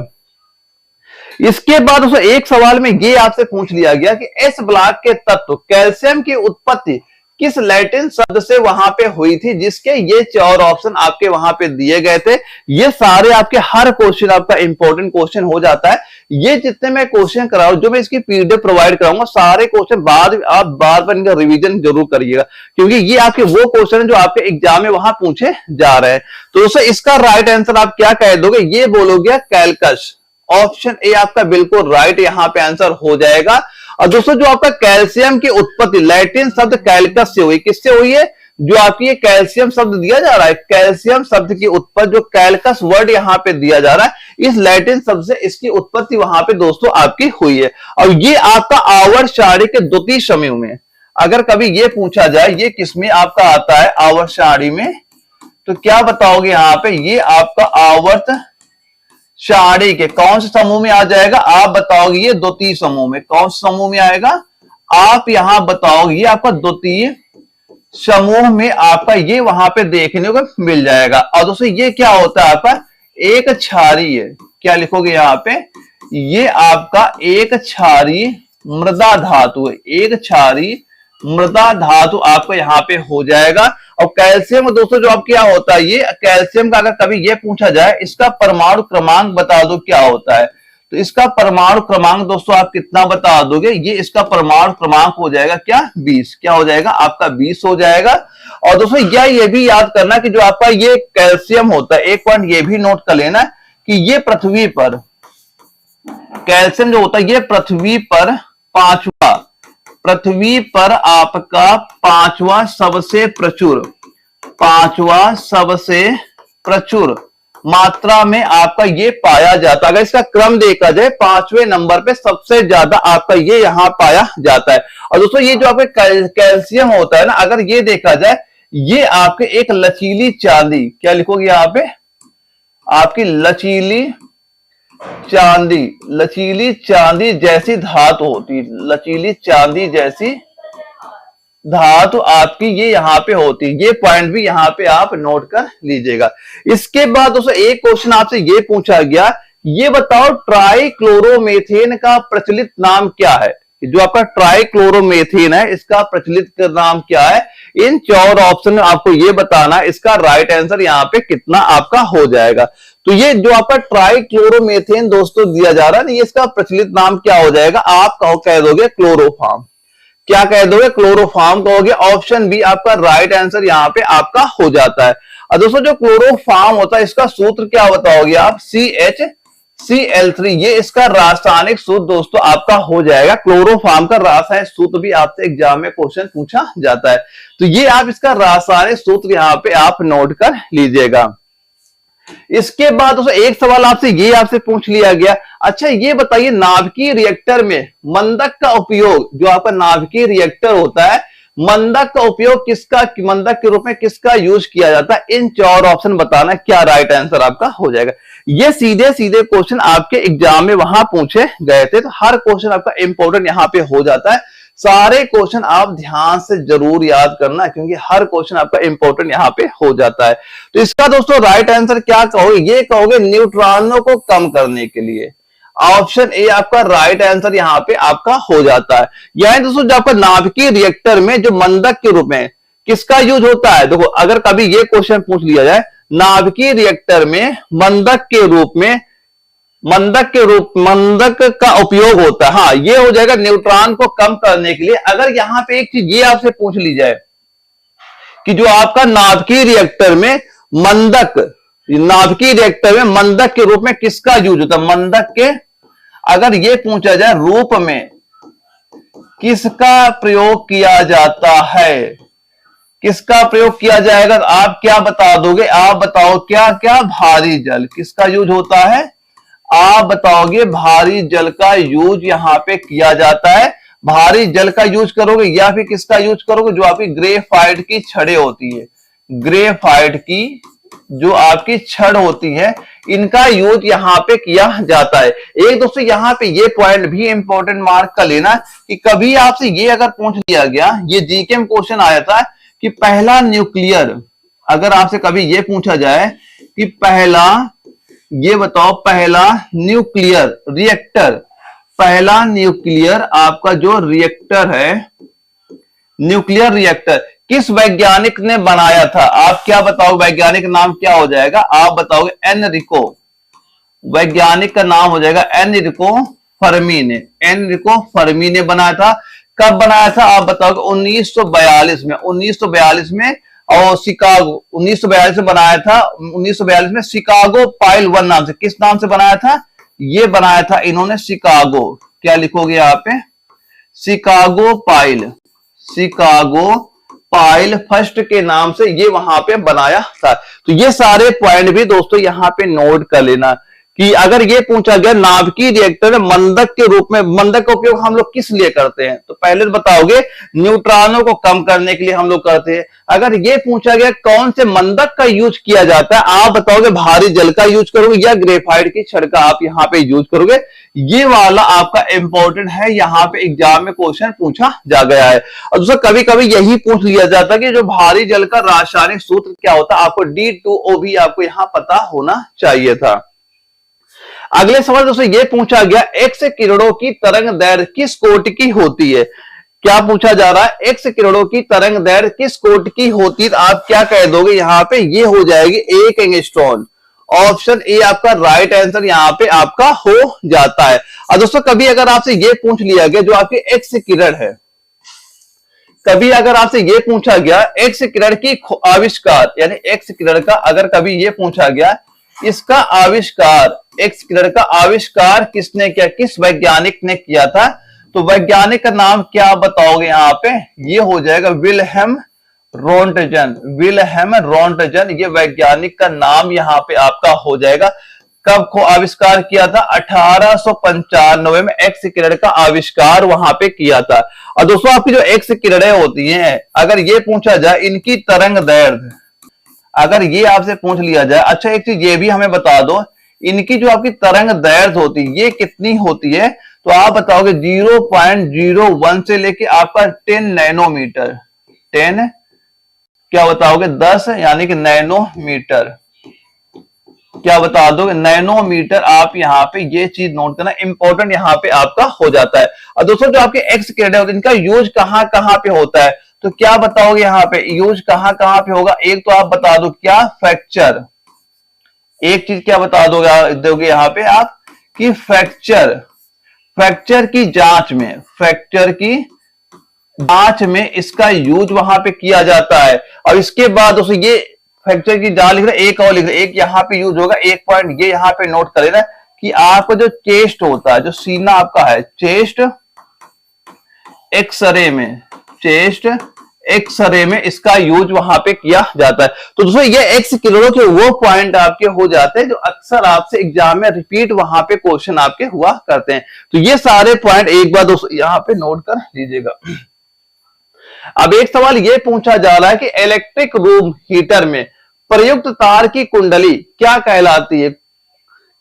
इसके बाद दोस्तों एक सवाल में ये आपसे पूछ लिया गया कि एस ब्लॉक के तत्व कैल्शियम की उत्पत्ति किस लैटिन शब्द से वहां पे हुई थी, जिसके ये चार ऑप्शन आपके वहां पे दिए गए थे। ये सारे आपके हर क्वेश्चन आपका इंपॉर्टेंट क्वेश्चन हो जाता है। ये जितने मैं क्वेश्चन कराऊं, जो मैं इसकी पीडीएफ प्रोवाइड कराऊंगा, सारे क्वेश्चन बाद आप बार बार इनका रिवीजन जरूर करिएगा, क्योंकि ये आपके वो क्वेश्चन है जो आपके एग्जाम में वहां पूछे जा रहे हैं। तो दोस्तों इसका राइट आंसर आप क्या कह दोगे, ये बोलोगे कैल्कस। ऑप्शन ए आपका बिल्कुल राइट यहाँ पे आंसर हो जाएगा। और दोस्तों जो आपका कैल्शियम की उत्पत्ति लैटिन शब्द कैल्कस से हुई, किससे हुई है, जो आपकी ये कैल्शियम शब्द दिया जा रहा है, कैल्शियम शब्द की उत्पत्ति जो कैल्कस वर्ड यहाँ पे दिया जा रहा है, इस लैटिन शब्द से इसकी उत्पत्ति वहां पे दोस्तों आपकी हुई है। और ये आपका आवर्त सारणी के द्वितीय समूह में, अगर कभी ये पूछा जाए ये किसमें आपका आता है आवर्त सारणी में, तो क्या बताओगे यहाँ पे, ये आपका आवर्त सारणी के कौन से समूह में आ जाएगा, आप बताओगे ये द्वितीय समूह में। कौन से समूह में आएगा, आप यहां बताओगे ये आपका द्वितीय समूह में आपका ये वहां पे देखने को मिल जाएगा। और दोस्तों ये क्या होता है आपका एक क्षारीय, क्या लिखोगे यहाँ पे, ये आपका एक क्षारीय मृदा धातु है, एक क्षारीय मृदा धातु आपको यहाँ पे हो जाएगा। और कैल्शियम दोस्तों जो आप क्या होता है, ये कैल्शियम का अगर कभी ये पूछा जाए इसका परमाणु क्रमांक बता दो क्या होता है, तो इसका परमाणु क्रमांक दोस्तों आप कितना बता दोगे, ये इसका परमाणु क्रमांक हो जाएगा क्या 20, क्या हो जाएगा आपका 20 हो जाएगा। और दोस्तों ये भी याद करना कि जो आपका ये कैल्शियम होता है, एक पॉइंट ये भी नोट कर लेना कि ये पृथ्वी पर कैल्शियम जो होता है ये पृथ्वी पर आपका पांचवा सबसे प्रचुर मात्रा में आपका ये पाया जाता है। अगर इसका क्रम देखा जाए, पांचवें नंबर पे सबसे ज्यादा आपका ये यहां पाया जाता है। और दोस्तों ये जो आपका कैल्शियम होता है ना, अगर ये देखा जाए, ये आपके एक लचीली चांदी, क्या लिखोगे यहाँ पे, आपकी लचीली चांदी जैसी धातु होती है, लचीली चांदी जैसी धातु आपकी ये यहाँ पे होती है। ये पॉइंट भी यहाँ पे आप नोट कर लीजिएगा। इसके बाद दोस्तों एक क्वेश्चन आपसे ये पूछा गया, ये बताओ ट्राइक्लोरोमेथेन का प्रचलित नाम क्या है, जो आपका ट्राइक्लोरोमेथेन है इसका प्रचलित नाम क्या है। इन चार ऑप्शन में आपको ये बताना है, इसका राइट आंसर यहाँ पे कितना आपका हो जाएगा। तो ये जो आपका ट्राइक्लोरोमेथेन दोस्तों दिया जा रहा है, ये इसका प्रचलित नाम क्या हो जाएगा, आप कह दोगे क्लोरोफॉर्म। क्या कह दोगे, क्लोरोफॉर्म कहोगे। ऑप्शन बी आपका राइट आंसर यहाँ पे आपका हो जाता है। और दोस्तों जो क्लोरोफॉर्म होता है इसका सूत्र क्या बताओगे आप, CHCl3, ये इसका रासायनिक सूत्र दोस्तों आपका हो जाएगा। क्लोरोफॉर्म का रासायनिक सूत्र भी आपसे एग्जाम में क्वेश्चन पूछा जाता है, तो ये आप इसका रासायनिक सूत्र यहाँ पे आप नोट कर लीजिएगा। इसके बाद दोस्तों एक सवाल आपसे पूछ लिया गया, अच्छा ये बताइए नाभिकीय रिएक्टर में मंदक का उपयोग, जो आपका नाभिकीय रिएक्टर होता है, मंदक का उपयोग मंदक के रूप में किसका यूज किया जाता है। इन चार ऑप्शन बताना, क्या राइट आंसर आपका हो जाएगा। ये सीधे क्वेश्चन आपके एग्जाम में वहां पूछे गए थे, तो हर क्वेश्चन आपका इंपॉर्टेंट यहाँ पे हो जाता है। सारे क्वेश्चन आप ध्यान से जरूर याद करना, क्योंकि हर क्वेश्चन आपका इंपॉर्टेंट यहाँ पे हो जाता है। तो इसका दोस्तों राइट आंसर क्या कहोगे, ये कहोगे न्यूट्रॉनों को कम करने के लिए। ऑप्शन ए आपका राइट आंसर यहाँ पे आपका हो जाता है। यानी दोस्तों जो आपका नाभिकीय रिएक्टर में जो मंदक के रूप में किसका यूज होता है, देखो अगर कभी ये क्वेश्चन पूछ लिया जाए, नाभिकीय रिएक्टर में मंदक के रूप में मंदक का उपयोग होता है। हाँ, ये हो जाएगा न्यूट्रॉन को कम करने के लिए। अगर यहां पे एक चीज ये आपसे पूछ ली जाए कि जो आपका नाभिकीय रिएक्टर में मंदक के रूप में किसका यूज होता है, मंदक के अगर ये पूछा जाए रूप में किसका प्रयोग किया जाता है, किसका प्रयोग किया जाएगा, तो आप क्या बता दोगे, आप बताओ क्या क्या, भारी जल किसका यूज होता है, आप बताओगे भारी जल का यूज यहां पे किया जाता है। भारी जल का यूज करोगे या फिर किसका यूज करोगे, जो आपकी ग्रेफाइट की छड़ें होती है, ग्रेफाइट की जो आपकी छड़ होती है, इनका यूज यहां पे किया जाता है। एक दोस्तों यहां पे ये पॉइंट भी इंपॉर्टेंट मार्क कर लेना कि कभी आपसे ये अगर पूछ लिया गया, ये जीके में क्वेश्चन आया था कि पहला न्यूक्लियर, अगर आपसे कभी ये पूछा जाए कि पहला, ये बताओ पहला न्यूक्लियर रिएक्टर, पहला न्यूक्लियर आपका जो रिएक्टर है, न्यूक्लियर रिएक्टर किस वैज्ञानिक ने बनाया था, आप क्या बताओ, वैज्ञानिक नाम क्या हो जाएगा, आप बताओगे एनरिको, वैज्ञानिक का नाम हो जाएगा एनरिको फर्मी ने, एनरिको फर्मी ने बनाया था। कब बनाया था आप बताओगे, 1942 में, 1942 में, और शिकागो 1942 में बनाया था, 1942 में शिकागो पाइल 1 नाम से, किस नाम से बनाया था, ये बनाया था इन्होंने शिकागो, क्या लिखोगे यहाँ पे, Chicago pile, Chicago pile first के नाम से ये वहां पे बनाया था। तो ये सारे पॉइंट भी दोस्तों यहां पे नोट कर लेना कि अगर ये पूछा गया नाभिकीय रिएक्टर में मंदक के रूप में, मंदक का उपयोग हम लोग किस लिए करते हैं, तो पहले तो बताओगे न्यूट्रॉनों को कम करने के लिए हम लोग करते हैं। अगर ये पूछा गया कौन से मंदक का यूज किया जाता है, आप बताओगे भारी जल का यूज करोगे या ग्रेफाइट की छड़ का आप यहाँ पे यूज करोगे। ये वाला आपका इंपॉर्टेंट है, यहाँ पे एग्जाम में क्वेश्चन पूछा जा गया है। और दूसरा कभी कभी यही पूछ लिया जाता है कि जो भारी जल का रासायनिक सूत्र क्या होता है, आपको D2O भी आपको यहाँ पता होना चाहिए था। अगले सवाल दोस्तों ये पूछा गया, एक्स किरणों की तरंग दैर्घ्य किस कोटि की होती है, क्या पूछा जा रहा है, एक्स किरणों की तरंग दैर्घ्य किस कोटि की होती है, तो आप क्या कह दोगे यहाँ पे, ये हो जाएगी 1 एंगस्ट्रॉन। ऑप्शन ए आपका राइट आंसर यहाँ पे आपका हो जाता है। और दोस्तों कभी अगर आपसे ये पूछ लिया गया जो आपकी एक्स किरण है, कभी अगर आपसे ये पूछा गया एक्स किरण की आविष्कार, यानी एक्स किरण का अगर कभी ये पूछा गया इसका आविष्कार, एक्स किरण का आविष्कार किसने किया, किस वैज्ञानिक ने किया था, तो वैज्ञानिक का नाम क्या बताओगे यहाँ पे, ये हो जाएगा विल्हेम रोंटजन, विल्हेम रोंटजन, ये वैज्ञानिक का नाम यहाँ पे आपका हो जाएगा। कब को आविष्कार किया था, 1895 में एक्स किरण का आविष्कार वहां पे किया था। और दोस्तों आपकी जो एक्स किरणें होती हैं, अगर ये पूछा जाए इनकी तरंग दैर्घ्य, अगर ये आपसे पूछ लिया जाए, अच्छा एक चीज ये भी हमें बता दो, इनकी जो आपकी तरंग दैर्घ्य होती है ये कितनी होती है, तो आप बताओगे 0.01 से लेके आपका 10 नैनोमीटर, 10 क्या बताओगे 10 यानी कि नैनोमीटर, क्या बता दोगे नैनोमीटर। आप यहाँ पे ये चीज नोट करना, इंपॉर्टेंट यहाँ पे आपका हो जाता है। और दोस्तों जो आपके एक्स किरणें होती है इनका यूज कहां कहां पे होता है, तो क्या बताओगे यहाँ पे यूज कहां कहां पे होगा, एक तो आप बता दो क्या, फ्रैक्चर, एक चीज क्या बता दोगे यहाँ पे आप कि फ्रैक्चर की जांच में, फ्रैक्चर की जांच में इसका यूज वहां पे किया जाता है। और इसके बाद दोस्तों ये फ्रैक्चर की जांच लिख रहे, एक और लिख रहे, एक यहाँ पे यूज होगा, एक पॉइंट ये यहाँ पे नोट कर लेना कि आपका जो चेस्ट होता है, जो सीना आपका है, चेस्ट एक्सरे में, चेस्ट एक्सरे में इसका यूज वहां पे किया जाता है। तो दोस्तों ये एक्स किरणों के वो पॉइंट आपके हो जाते हैं जो अक्सर आपसे एग्जाम में रिपीट वहां पे क्वेश्चन आपके हुआ करते हैं। तो ये सारे पॉइंट एक बार दोस्तों यहाँ पे नोट कर लीजिएगा। अब एक सवाल ये पूछा जा रहा है कि इलेक्ट्रिक रूम हीटर में प्रयुक्त तार की कुंडली क्या कहलाती है,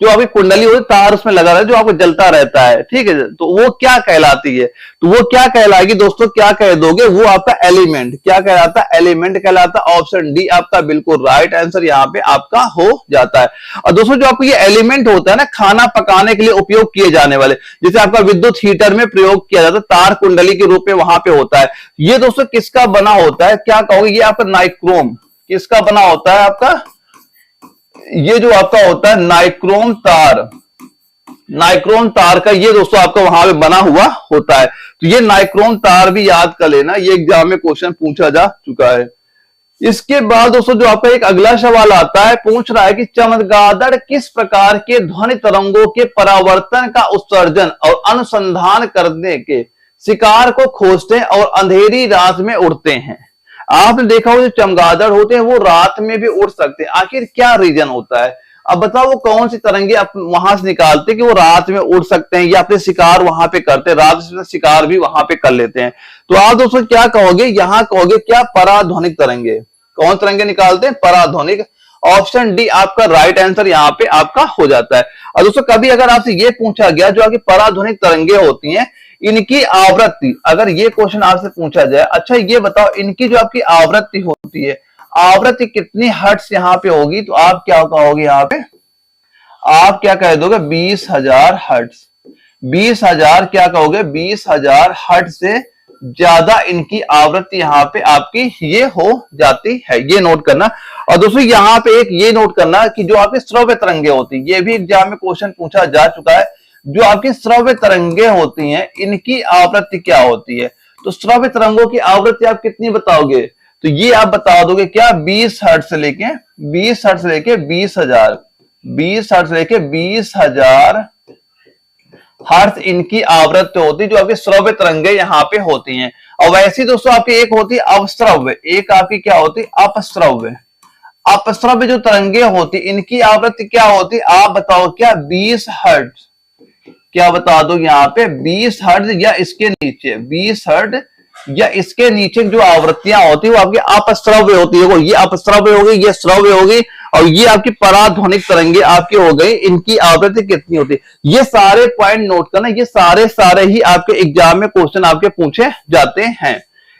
जो अभी कुंडली होती तार उसमें लगा रहा है जो आपको जलता रहता है, ठीक है, तो वो क्या कहलाती है, तो वो क्या कहलाएगी दोस्तों, क्या कह दोगे, वो आपका एलिमेंट, क्या कहलाता है, एलिमेंट कहलाता है। ऑप्शन डी आपका बिल्कुल राइट आंसर यहाँ पे आपका हो जाता है। और दोस्तों जो आपको ये एलिमेंट होता है ना, खाना पकाने के लिए उपयोग किए जाने वाले, जैसे आपका विद्युत हीटर में प्रयोग किया जाता है, तार कुंडली के रूप में वहां पे होता है। ये दोस्तों किसका बना होता है, क्या कहोगे, ये आपका नाइक्रोम किसका बना होता है, आपका ये जो आपका होता है नाइक्रोम तार, नाइक्रोन तार का ये दोस्तों आपका वहां पे बना हुआ होता है। तो ये नाइक्रोन तार भी याद कर लेना, ये एग्जाम में क्वेश्चन पूछा जा चुका है। इसके बाद दोस्तों जो आपका एक अगला सवाल आता है, पूछ रहा है कि चमगादड़ किस प्रकार के ध्वनि तरंगों के परावर्तन का उत्सर्जन और अनुसंधान करने के शिकार को खोजते हैं और अंधेरी रात में उड़ते हैं। आपने देखा हो जो चमगादड़ होते हैं वो रात में भी उड़ सकते हैं, आखिर क्या रीजन होता है? अब बताओ वो कौन सी तरंगे आप वहां से निकालते हैं कि वो रात में उड़ सकते हैं या अपने शिकार वहां पे करते हैं, रात में शिकार भी वहां पे कर लेते हैं। तो आप दोस्तों क्या कहोगे, यहां कहोगे क्या पराध्वनिक तरंगे। कौन तरंगे निकालते हैं? पराध्वनिक। ऑप्शन डी आपका राइट आंसर यहाँ पे आपका हो जाता है। और दोस्तों कभी अगर आपसे ये पूछा गया जो आपकी पराध्वनिक तरंगे होती हैं इनकी आवृत्ति, अगर ये क्वेश्चन आपसे पूछा जाए, अच्छा ये बताओ इनकी जो आपकी आवृत्ति होती है, आवृत्ति कितनी हर्ट्ज यहाँ पे होगी, तो आप क्या कहोगे यहाँ पे? आप क्या कह दोगे? 20,000 हर्ट्ज। 20,000 क्या कहोगे? 20,000 हर्ट्ज से ज्यादा इनकी आवृत्ति यहाँ पे आपकी ये हो जाती है, ये नोट करना। और दोस्तों यहाँ पे एक ये नोट करना कि जो आपकी श्रव्य तरंगे होती है, ये भी एग्जाम में क्वेश्चन पूछा जा चुका है, जो आपकी श्रव्य तरंगे होती हैं इनकी आवृत्ति क्या होती है। तो श्रव्य तरंगों की आवृत्ति आप कितनी बताओगे? तो ये आप बता दोगे क्या? 20 हर्ट्ज से लेके 20,000 20 हर्ट्ज से लेके 20,000 हर्ट्ज इनकी आवृत्ति होती है जो आपकी श्रव्य तरंगे यहाँ पे होती हैं। और वैसी दोस्तों आपकी एक होती है अवश्रव्य, एक आपकी क्या होती है? अपश्रव्य। अपश्रव्य जो तरंगे होती इनकी आवृत्ति क्या होती? आप बताओ क्या? 20 हर्ट्ज। क्या बता दो यहाँ पे? 20 हर्ट्ज या इसके नीचे, 20 हर्ट्ज या इसके नीचे जो आवृत्तियां होती है वो आपकी अपश्रव्य होती है। ये अपश्रव्य होगी, ये श्रव्य होगी, और ये आपकी पराध्वनिक तरंगे आपकी हो गई, इनकी आवृत्ति कितनी होती है। ये सारे पॉइंट नोट करना, ये सारे ही आपके एग्जाम में क्वेश्चन आपके पूछे जाते हैं।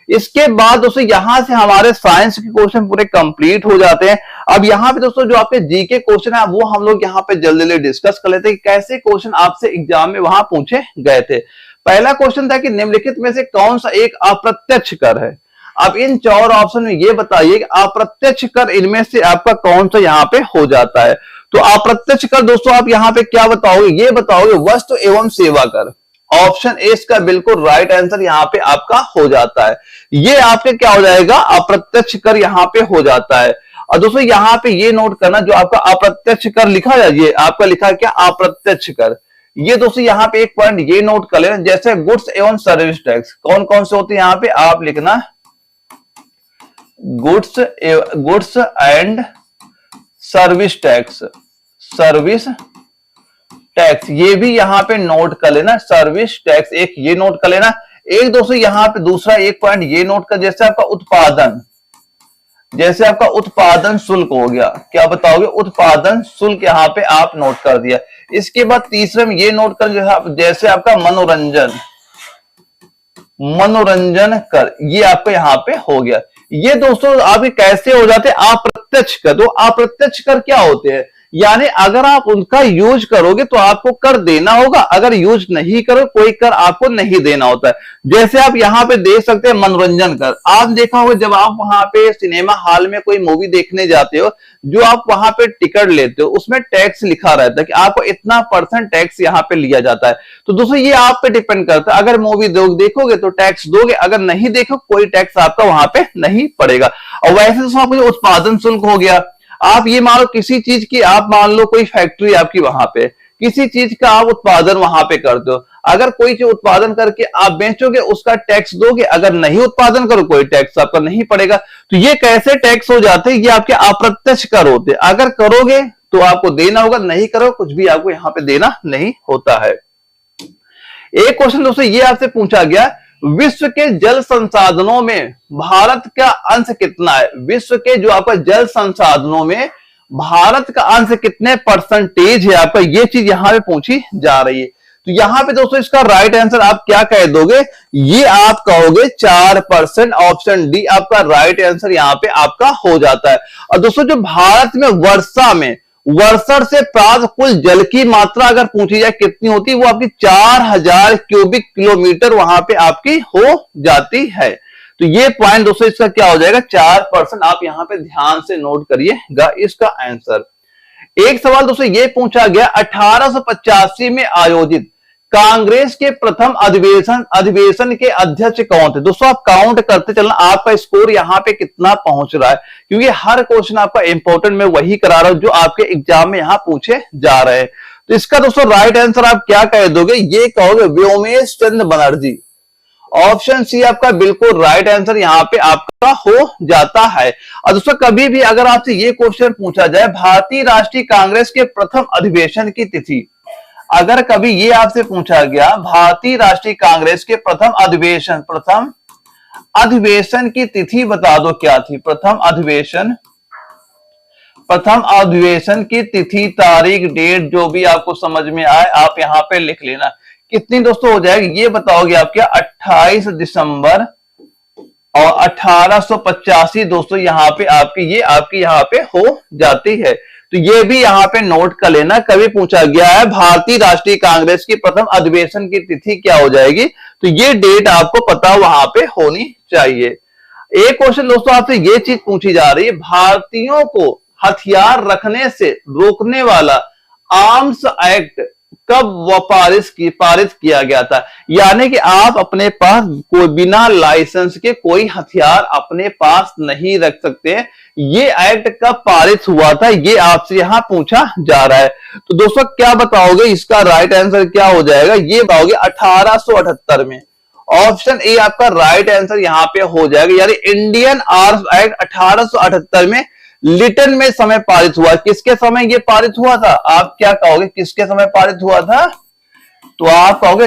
इसके बाद दोस्तों यहां से हमारे साइंस के क्वेश्चन पूरे कंप्लीट हो जाते हैं। अब यहाँ पे दोस्तों जो आपके जीके क्वेश्चन है वो हम लोग यहाँ पे जल्दी डिस्कस कर लेते हैं कि कैसे क्वेश्चन आपसे एग्जाम में वहां पूछे गए थे। पहला क्वेश्चन था कि निम्नलिखित में से कौन सा एक अप्रत्यक्ष कर है। अब इन 4 ऑप्शन में ये बताइए कि अप्रत्यक्ष कर इनमें से आपका कौन सा यहाँ पे हो जाता है। तो अप्रत्यक्ष कर दोस्तों आप यहाँ पे क्या बताओगे? ये बताओगे वस्तु एवं सेवा कर। ऑप्शन ए इसका बिल्कुल राइट आंसर यहाँ पे आपका हो जाता है। ये आपके क्या हो जाएगा? अप्रत्यक्ष कर यहाँ पे हो जाता है। और दोस्तों यहाँ पे ये नोट करना जो आपका अप्रत्यक्ष कर लिखा है, ये आपका लिखा है क्या? अप्रत्यक्ष कर। ये दोस्तों यहाँ पे एक पॉइंट ये नोट कर लेना, जैसे गुड्स एवं सर्विस टैक्स कौन कौन से होते हैं यहाँ पे आप लिखना, goods and service tax, service tax ये भी यहाँ पे नोट कर लेना, सर्विस टैक्स एक ये नोट कर लेना। एक दोस्तों यहाँ पे दूसरा एक पॉइंट ये नोट कर, जैसे आपका उत्पादन, जैसे आपका उत्पादन शुल्क हो गया, क्या बताओगे? उत्पादन शुल्क यहाँ पे आप नोट कर दिया। इसके बाद तीसरे में ये नोट कर, जैसे आपका मनोरंजन, मनोरंजन कर ये आपका यहाँ पे हो गया। ये दोस्तों आपके कैसे हो जाते हैं? अप्रत्यक्ष कर। तो अप्रत्यक्ष कर क्या होते हैं? यानी अगर आप उनका यूज करोगे तो आपको कर देना होगा, अगर यूज नहीं करो कोई कर आपको नहीं देना होता है। जैसे आप यहाँ पे देख सकते हैं मनोरंजन कर, आप देखा होगा जब आप वहां पे सिनेमा हॉल में कोई मूवी देखने जाते हो, जो आप वहां पे टिकट लेते हो उसमें टैक्स लिखा रहता है कि आपको इतना % टैक्स यहाँ पे लिया जाता है। तो दोस्तों ये आप पे डिपेंड करता है, अगर मूवी देखोगे तो टैक्स दोगे, अगर नहीं देखो कोई टैक्स आपका वहां पे नहीं पड़ेगा। और वैसे दोस्तों आपको उत्पादन शुल्क हो गया, आप ये मान लो किसी चीज की, आप मान लो कोई फैक्ट्री आपकी वहां पे, किसी चीज का आप उत्पादन वहां पे करते हो, अगर कोई चीज उत्पादन करके आप बेचोगे उसका टैक्स दोगे, अगर नहीं उत्पादन करो कोई टैक्स आपका नहीं पड़ेगा। तो ये कैसे टैक्स हो जाते हैं? ये आपके अप्रत्यक्ष कर होते हैं, अगर करोगे तो आपको देना होगा, नहीं करो कुछ भी आपको यहाँ पे देना नहीं होता है। एक क्वेश्चन दोस्तों ये आपसे पूछा गया, विश्व के जल संसाधनों में भारत का अंश कितना है? विश्व के जो आपका जल संसाधनों में भारत का अंश कितने % है आपका, ये चीज यहां पे पूछी जा रही है। तो यहां पे दोस्तों इसका राइट आंसर आप क्या कह दोगे? ये आप कहोगे 4%। ऑप्शन डी आपका राइट आंसर यहाँ पे आपका हो जाता है। और दोस्तों जो भारत में वर्षा से प्राप्त कुल जल की मात्रा अगर पूछी जाए कितनी होती है, वो आपकी 4000 क्यूबिक किलोमीटर वहां पे आपकी हो जाती है। तो ये पॉइंट दोस्तों इसका क्या हो जाएगा? 4%। आप यहां पे ध्यान से नोट करिएगा इसका आंसर। एक सवाल दोस्तों ये पूछा गया 1885 में आयोजित कांग्रेस के प्रथम अधिवेशन के अध्यक्ष कौन थे। दोस्तों आप काउंट करते चलना आपका स्कोर यहां पे कितना पहुंच रहा है, क्योंकि हर क्वेश्चन आपका इंपॉर्टेंट मैं वही करा रहा हूं जो आपके एग्जाम में यहां पूछे जा रहे हैं। तो इसका दोस्तों राइट आंसर आप क्या कह दोगे, ये कहोगे व्योमेश चंद्र बनर्जी। ऑप्शन सी आपका बिल्कुल राइट आंसर यहां पे आपका हो जाता है। और दोस्तों कभी भी अगर आपसे ये क्वेश्चन पूछा जाए भारतीय राष्ट्रीय कांग्रेस के प्रथम अधिवेशन की तिथि, अगर कभी ये आपसे पूछा गया भारतीय राष्ट्रीय कांग्रेस के प्रथम अधिवेशन की तिथि बता दो क्या थी। प्रथम अधिवेशन की तिथि, तारीख, डेट जो भी आपको समझ में आए आप यहां पे लिख लेना। कितनी दोस्तों हो जाएगी ये बताओगे आप क्या, 28 दिसंबर और 1885 दोस्तों यहां पे आपकी यहां पे हो जाती है। तो ये भी यहां पे नोट कर लेना, कभी पूछा गया है भारतीय राष्ट्रीय कांग्रेस की प्रथम अधिवेशन की तिथि क्या हो जाएगी, तो ये डेट आपको पता वहां पे होनी चाहिए। एक क्वेश्चन दोस्तों आपसे ये चीज पूछी जा रही है, भारतीयों को हथियार रखने से रोकने वाला आर्म्स एक्ट कब पारित किया गया था। यानी कि आप अपने पास कोई बिना लाइसेंस के कोई हथियार अपने पास नहीं रख सकते। ये एक्ट कब पारित हुआ था ये आपसे यहां पूछा जा रहा है। तो दोस्तों क्या बताओगे, इसका राइट आंसर क्या हो जाएगा, ये बताओगे 1878 में। ऑप्शन ए आपका राइट आंसर यहां पे हो जाएगा, यानी इंडियन आर्म्स एक्ट 1878 में लिटन में समय पारित हुआ। किसके समय ये पारित हुआ था, आप क्या कहोगे किसके समय पारित हुआ था, तो आप कहोगे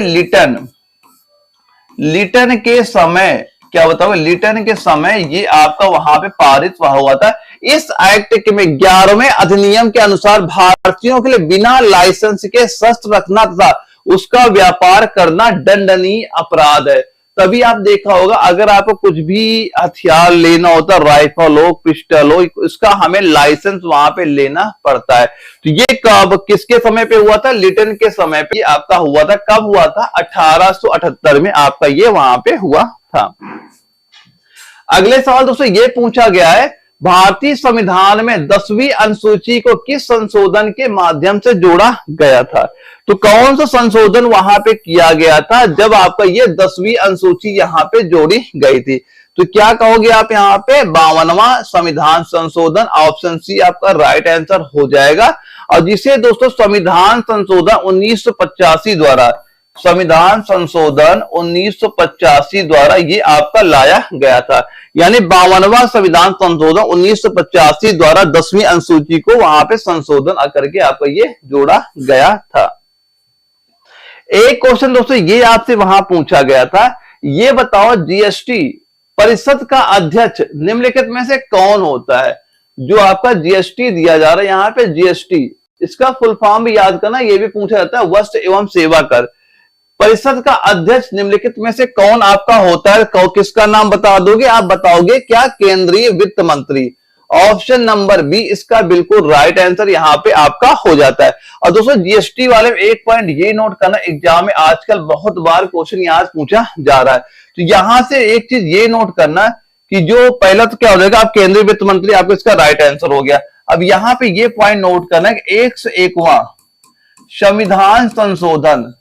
लिटन के समय। क्या बताओगे, लिटन के समय ये आपका वहां पे पारित हुआ था। इस एक्ट के में 11वें अधिनियम के अनुसार भारतीयों के लिए बिना लाइसेंस के शस्त्र रखना तथा उसका व्यापार करना दंडनीय अपराध है। तभी आप देखा होगा अगर आपको कुछ भी हथियार लेना होता, राइफल हो, पिस्टल हो, इसका हमें लाइसेंस वहां पे लेना पड़ता है। तो ये कब किसके समय पे हुआ था, लिटन के समय पे आपका हुआ था। कब हुआ था, 1878 में आपका ये वहां पे हुआ था। अगले सवाल दोस्तों ये पूछा गया है, भारतीय संविधान में 10वीं अनुसूची को किस संशोधन के माध्यम से जोड़ा गया था। तो कौन सा संशोधन वहां पे किया गया था जब आपका ये 10वीं अनुसूची यहां पे जोड़ी गई थी। तो क्या कहोगे आप यहां पे, 52वां संविधान संशोधन। ऑप्शन सी आपका राइट आंसर हो जाएगा। और जिसे दोस्तों संविधान संशोधन 1985 द्वारा, संविधान संशोधन 1985 द्वारा ये आपका लाया गया था। यानी 52वां संविधान संशोधन 1985 द्वारा 10वीं अनुसूची को वहां पे संशोधन करके आपका ये जोड़ा गया था। एक क्वेश्चन दोस्तों ये आपसे वहां पूछा गया था, ये बताओ जीएसटी परिषद का अध्यक्ष निम्नलिखित में से कौन होता है। जो आपका जीएसटी दिया जा रहा है यहां पे, जीएसटी इसका फुल फॉर्म भी याद करना, ये भी पूछा जाता है, वस्तु एवं सेवा कर। परिषद का अध्यक्ष निम्नलिखित में से कौन आपका होता है, किसका नाम बता दोगे आप, बताओगे क्या, केंद्रीय वित्त मंत्री। ऑप्शन नंबर बी इसका बिल्कुल राइट आंसर यहां पे आपका हो जाता है। और दोस्तों जीएसटी वाले एक पॉइंट ये नोट करना, एग्जाम में आजकल बहुत बार क्वेश्चन यहां पूछा जा रहा है, तो यहां से एक चीज ये नोट करना कि जो पहला तो क्या हो जाएगा, आप केंद्रीय वित्त मंत्री, आपको इसका राइट आंसर हो गया। अब यहां पे ये पॉइंट नोट करना है 101वां संविधान संशोधन,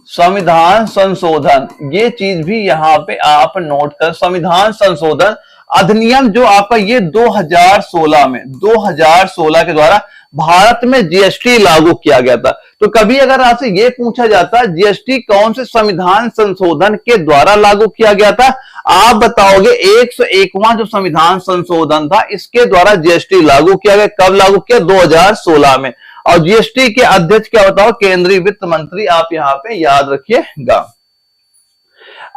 संविधान संशोधन, ये चीज भी यहां पे आप नोट कर। संविधान संशोधन अधिनियम जो आपका ये 2016 के द्वारा भारत में जीएसटी लागू किया गया था। तो कभी अगर आपसे ये पूछा जाता जीएसटी कौन से संविधान संशोधन के द्वारा लागू किया गया था, आप बताओगे 101वां जो संविधान संशोधन था इसके द्वारा जीएसटी लागू किया गया। कब लागू किया, 2016 में। और जीएसटी के अध्यक्ष क्या बताओ, केंद्रीय वित्त मंत्री, आप यहां पे याद रखिएगा।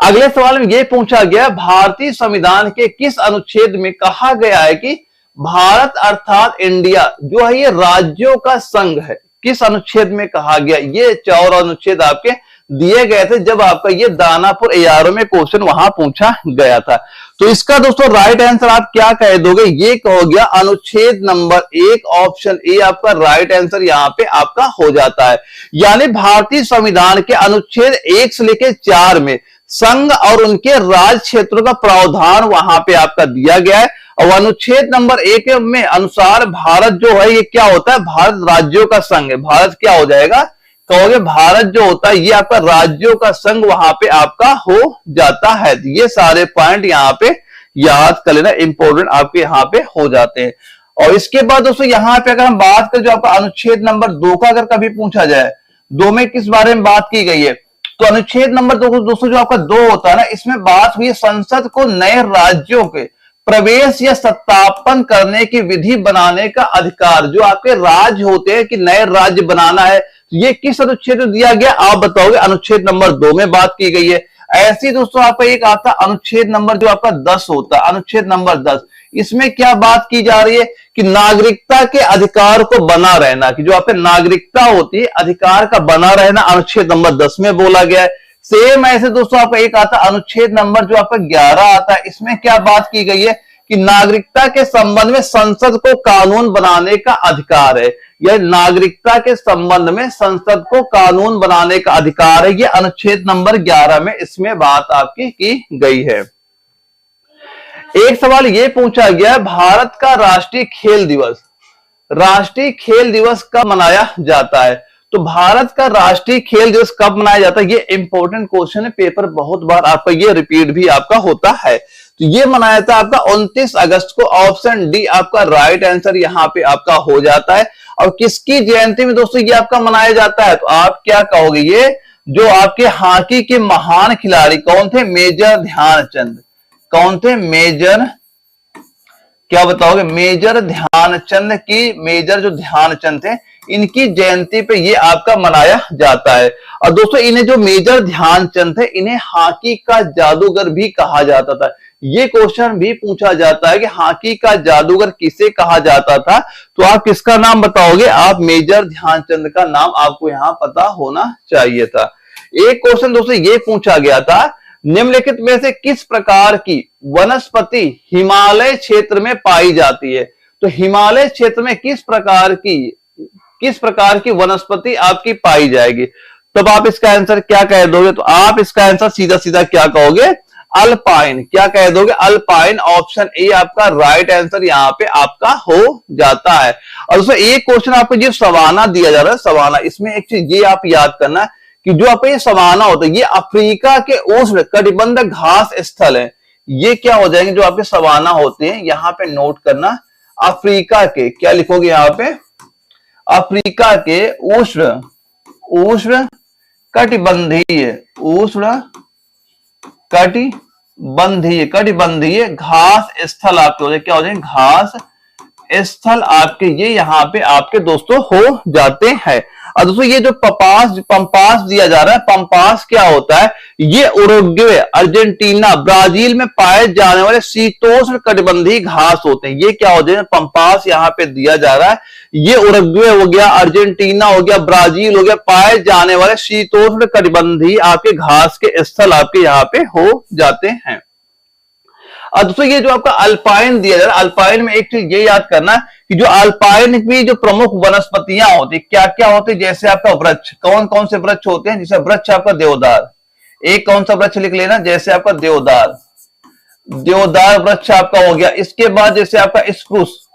अगले सवाल में यह पूछा गया, भारतीय संविधान के किस अनुच्छेद में कहा गया है कि भारत अर्थात इंडिया जो है ये राज्यों का संघ है। किस अनुच्छेद में कहा गया, ये 4 अनुच्छेद आपके दिए गए थे जब आपका ये दानापुर एआरओ में क्वेश्चन वहां पूछा गया था। तो इसका दोस्तों राइट आंसर आप क्या कह दोगे, ये कहोगे अनुच्छेद नंबर 1, ऑप्शन ए आपका राइट आंसर यहां पे आपका हो जाता है। यानी भारतीय संविधान के अनुच्छेद 1 से लेकर 4 में संघ और उनके राज्य क्षेत्रों का प्रावधान वहां पे आपका दिया गया है। और अनुच्छेद नंबर 1 में अनुसार भारत जो है ये क्या होता है, भारत राज्यों का संघ है। भारत क्या हो जाएगा, कहोगे भारत जो होता है ये आपका राज्यों का संघ वहां पे आपका हो जाता है। ये सारे पॉइंट यहाँ पे याद कर लेना, इंपॉर्टेंट आपके यहाँ पे हो जाते हैं। और इसके बाद दोस्तों यहाँ पे अगर हम बात करें जो आपका अनुच्छेद नंबर 2 का अगर कभी पूछा जाए, 2 में किस बारे में बात की गई है, तो अनुच्छेद नंबर 2 दोस्तों जो आपका 2 होता है ना, इसमें बात हुई संसद को नए राज्यों के प्रवेश या सत्यापन करने की विधि बनाने का अधिकार। जो आपके राज्य होते हैं कि नए राज्य बनाना है, ये किस अनुच्छेद में दिया गया आप बताओगे, अनुच्छेद नंबर 2 में बात की गई है। ऐसे दोस्तों आपका एक आता अनुच्छेद नंबर जो आपका 10 होता है, अनुच्छेद नंबर 10, इसमें क्या बात की जा रही है कि नागरिकता के अधिकार को बना रहना, कि जो आपके नागरिकता होती है अधिकार का बना रहना अनुच्छेद नंबर 10 में बोला गया है। सेम ऐसे दोस्तों आपका एक आता अनुच्छेद नंबर जो आपका 11 आता है, इसमें क्या बात की गई है कि नागरिकता के संबंध में संसद को कानून बनाने का अधिकार है। यह नागरिकता के संबंध में संसद को कानून बनाने का अधिकार है, यह अनुच्छेद नंबर 11 में इसमें बात आपकी की गई है। एक सवाल यह पूछा गया, भारत का राष्ट्रीय खेल दिवस, राष्ट्रीय खेल दिवस कब मनाया जाता है। तो भारत का राष्ट्रीय खेल दिवस कब मनाया जाता है, ये इंपॉर्टेंट क्वेश्चन है, पेपर बहुत बार आपका ये रिपीट भी आपका होता है। तो ये मनाया जाता है आपका 29 अगस्त को, ऑप्शन डी आपका राइट आंसर यहां पे आपका हो जाता है। और किसकी जयंती में दोस्तों ये आपका मनाया जाता है, तो आप क्या कहोगे, ये जो आपके हॉकी के महान खिलाड़ी कौन थे, मेजर ध्यानचंद, कौन थे, मेजर, क्या बताओगे, मेजर ध्यानचंद की, मेजर जो ध्यानचंद थे इनकी जयंती पे ये आपका मनाया जाता है। और दोस्तों इन्हें जो मेजर ध्यानचंद थे इन्हें हॉकी का जादूगर भी कहा जाता था। ये क्वेश्चन भी पूछा जाता है कि हॉकी का जादूगर किसे कहा जाता था, तो आप किसका नाम बताओगे, आप मेजर ध्यानचंद का नाम आपको यहां पता होना चाहिए था। एक क्वेश्चन दोस्तों ये पूछा गया था, निम्नलिखित में से किस प्रकार की वनस्पति हिमालय क्षेत्र में पाई जाती है। तो हिमालय क्षेत्र में किस प्रकार की वनस्पति आपकी पाई जाएगी, तब आप इसका आंसर क्या कह दोगे, तो आप इसका आंसर सीधा सीधा क्या कहोगे, अल्पाइन, क्या कह दोगे, अल्पाइन, ऑप्शन ए आपका राइट आंसर यहां पे आपका हो जाता है। और दोस्तों एक क्वेश्चन आपको जो सवाना दिया जा रहा है, सवाना, इसमें एक चीज ये आप याद करना कि जो आपका ये सवाना होता है ये अफ्रीका के उष्ण कटिबंध घास स्थल है। ये क्या हो जाएंगे जो आपके सवाना होते हैं, यहां पे नोट करना, अफ्रीका के, क्या लिखोगे यहां पे, अफ्रीका के उष्ण कटिबंधीय घास स्थल आपके हो जाए, क्या हो जाए, घास स्थल आपके ये यहाँ पे आपके दोस्तों हो जाते हैं। और दोस्तों ये जो पंपास दिया जा रहा है, पंपास क्या होता है, ये उरुग्वे, अर्जेंटीना, ब्राजील में पाए जाने वाले शीतोष्ण कटिबंधीय घास होते हैं। ये क्या हो जाए, पंपास यहाँ पे दिया जा रहा है, ये उरुग्वे हो गया, अर्जेंटीना हो गया, ब्राजील हो गया, पाए जाने वाले शीतोष्ण कटिबंधीय आपके घास के स्थल आपके यहाँ पे हो जाते हैं। और दोस्तों ये जो आपका अल्पाइन दिया जा रहा है, अल्पाइन में एक चीज ये याद करना कि जो अल्पाइन की जो प्रमुख वनस्पतियां होती क्या क्या होती, जैसे आपका वृक्ष, कौन कौन से वृक्ष होते हैं, जैसे वृक्ष आपका देवदार, एक कौन सा वृक्ष लिख लेना, जैसे आपका देवदार वृक्ष आपका हो गया। इसके बाद जैसे आपका स्प्रूस,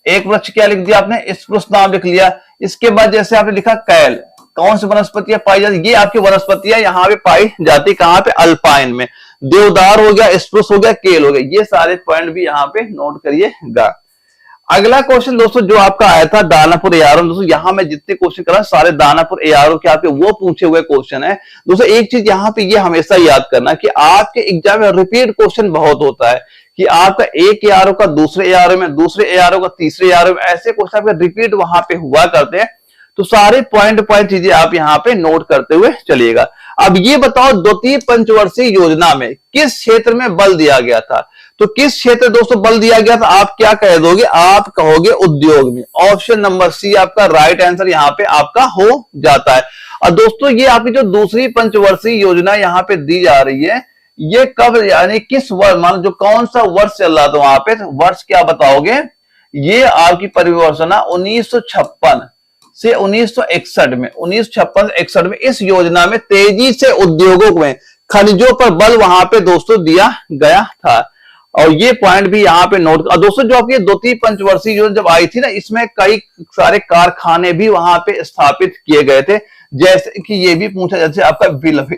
एक वृक्ष क्या लिख दिया आपने, स्प्रूस नाम लिख लिया। इसके बाद जैसे आपने लिखा कैल, कौन सी वनस्पतियां पाई जाती, ये आपकी वनस्पतियां यहाँ पे पाई जाती कहां पे, अल्पाइन में, देवदार हो गया, स्प्रूस हो गया, केल हो गया। ये सारे पॉइंट भी यहाँ पे नोट करिएगा। अगला क्वेश्चन दोस्तों जो आपका आया था दानापुर एआरओ, दोस्तों यहां मैं जितने क्वेश्चन कर रहा हूं सारे दानापुर एआरओ के आपके वो पूछे हुए क्वेश्चन है। दोस्तों एक चीज यहाँ पे ये हमेशा याद करना कि आपके एग्जाम में रिपीट क्वेश्चन बहुत होता है कि आपका एक एआरओ का दूसरे एआरओ में, दूसरे एआरओ का तीसरे एआरओ में, ऐसे क्वेश्चन आपके रिपीट वहां पे हुआ करते हैं। तो सारे पॉइंट चीजें आप यहाँ पे नोट करते हुए चलिएगा। अब ये बताओ द्वितीय पंचवर्षीय योजना में किस क्षेत्र में बल दिया गया था, तो किस क्षेत्र दोस्तों बल दिया गया था, आप क्या कह दोगे, आप कहोगे उद्योग में, ऑप्शन नंबर सी आपका राइट आंसर यहाँ पे आपका हो जाता है। और दोस्तों ये आपकी जो दूसरी पंचवर्षीय योजना यहाँ पे दी जा रही है, ये कब, यानी किस वर्ष, मान जो कौन सा वर्ष चल रहा था वहां पे, वर्ष क्या बताओगे, ये आपकी परिवर्षना 1956 से 1961 में, 1956-61 में इस योजना में तेजी से उद्योगों में खनिजों पर बल वहां पे दोस्तों दिया गया था। और ये पॉइंट भी यहाँ पे नोट। और दोस्तों जो आपकी द्वितीय पंचवर्षीय योजना जब आई थी ना, इसमें कई सारे कारखाने भी वहां पे स्थापित किए गए थे। जैसे कि ये भी पूछा, जैसे आपका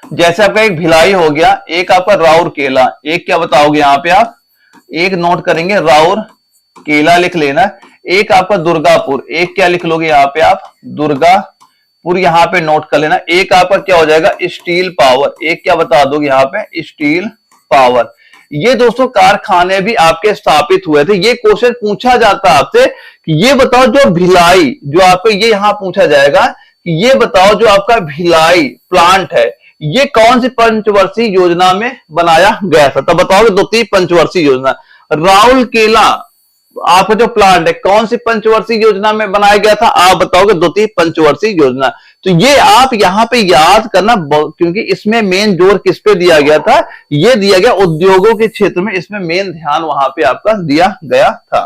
जैसे आपका एक भिलाई हो गया, एक आपका राउरकेला, एक क्या बताओगे यहाँ पे आप, एक नोट करेंगे राउरकेला लिख लेना, एक आपका दुर्गापुर, एक क्या लिख लोगे यहाँ पे आप, दुर्गापुर यहाँ पे नोट कर लेना। एक आपका क्या हो जाएगा, स्टील पावर, एक क्या बता दोगे यहाँ पे, स्टील पावर। ये दोस्तों कारखाने भी आपके स्थापित हुए थे। ये क्वेश्चन पूछा जाता है आपसे कि ये बताओ जो भिलाई, जो आपको ये यहां पूछा जाएगा कि ये बताओ जो आपका भिलाई प्लांट है, ये कौन सी पंचवर्षीय योजना में बनाया गया था। तब बताओगे द्वितीय पंचवर्षीय योजना। राउरकेला आपका जो प्लांट है कौन सी पंचवर्षीय योजना में बनाया गया था, आप बताओगे द्वितीय पंचवर्षीय योजना। तो ये आप यहां पे याद करना, क्योंकि इसमें मेन जोर किस पे दिया गया था, ये दिया गया उद्योगों के क्षेत्र में, इसमें मेन ध्यान वहां पे आपका दिया गया था।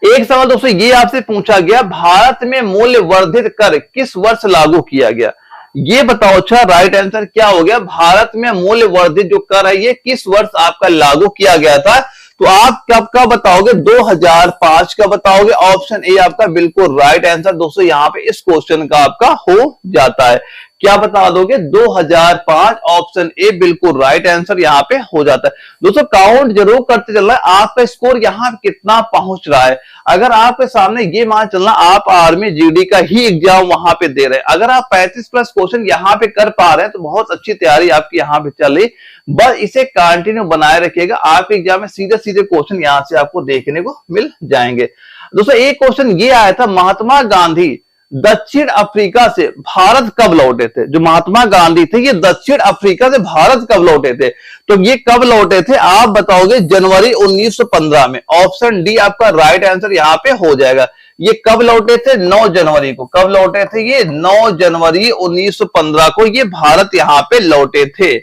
एक सवाल दोस्तों ये आपसे पूछा गया, भारत में मूल्य वर्धित कर किस वर्ष लागू किया गया। ये बताओ। अच्छा, राइट आंसर क्या हो गया, भारत में मूल्य वर्धित जो कर है ये किस वर्ष आपका लागू किया गया था। तो आप कब का बताओगे, 2005 का बताओगे। ऑप्शन ए आपका बिल्कुल राइट आंसर दोस्तों यहां पे इस क्वेश्चन का आपका हो जाता है। क्या बता दोगे, 2005, ऑप्शन ए बिल्कुल राइट आंसर यहां पे हो जाता है। दोस्तों काउंट जरूर करते चल रहा है, आपका स्कोर यहां कितना पहुंच रहा है। अगर आपके सामने ये मान चलना आप आर्मी जीडी का ही एग्जाम वहां पे दे रहे हैं, अगर आप 35+ क्वेश्चन यहां पे कर पा रहे हैं तो बहुत अच्छी तैयारी आपकी यहां पे चल रही। बस इसे कंटिन्यू बनाए रखिएगा, आपके एग्जाम में सीधे सीधे क्वेश्चन यहां से आपको देखने को मिल जाएंगे। दोस्तों एक क्वेश्चन ये आया था, महात्मा गांधी दक्षिण अफ्रीका से भारत कब लौटे थे। जो महात्मा गांधी थे ये दक्षिण अफ्रीका से भारत कब लौटे थे, तो ये कब लौटे थे आप बताओगे, जनवरी 1915 में। ऑप्शन डी आपका राइट आंसर यहां पे हो जाएगा। ये कब लौटे थे, 9 जनवरी को। कब लौटे थे ये, 9 जनवरी 1915 को ये भारत यहां पे लौटे थे।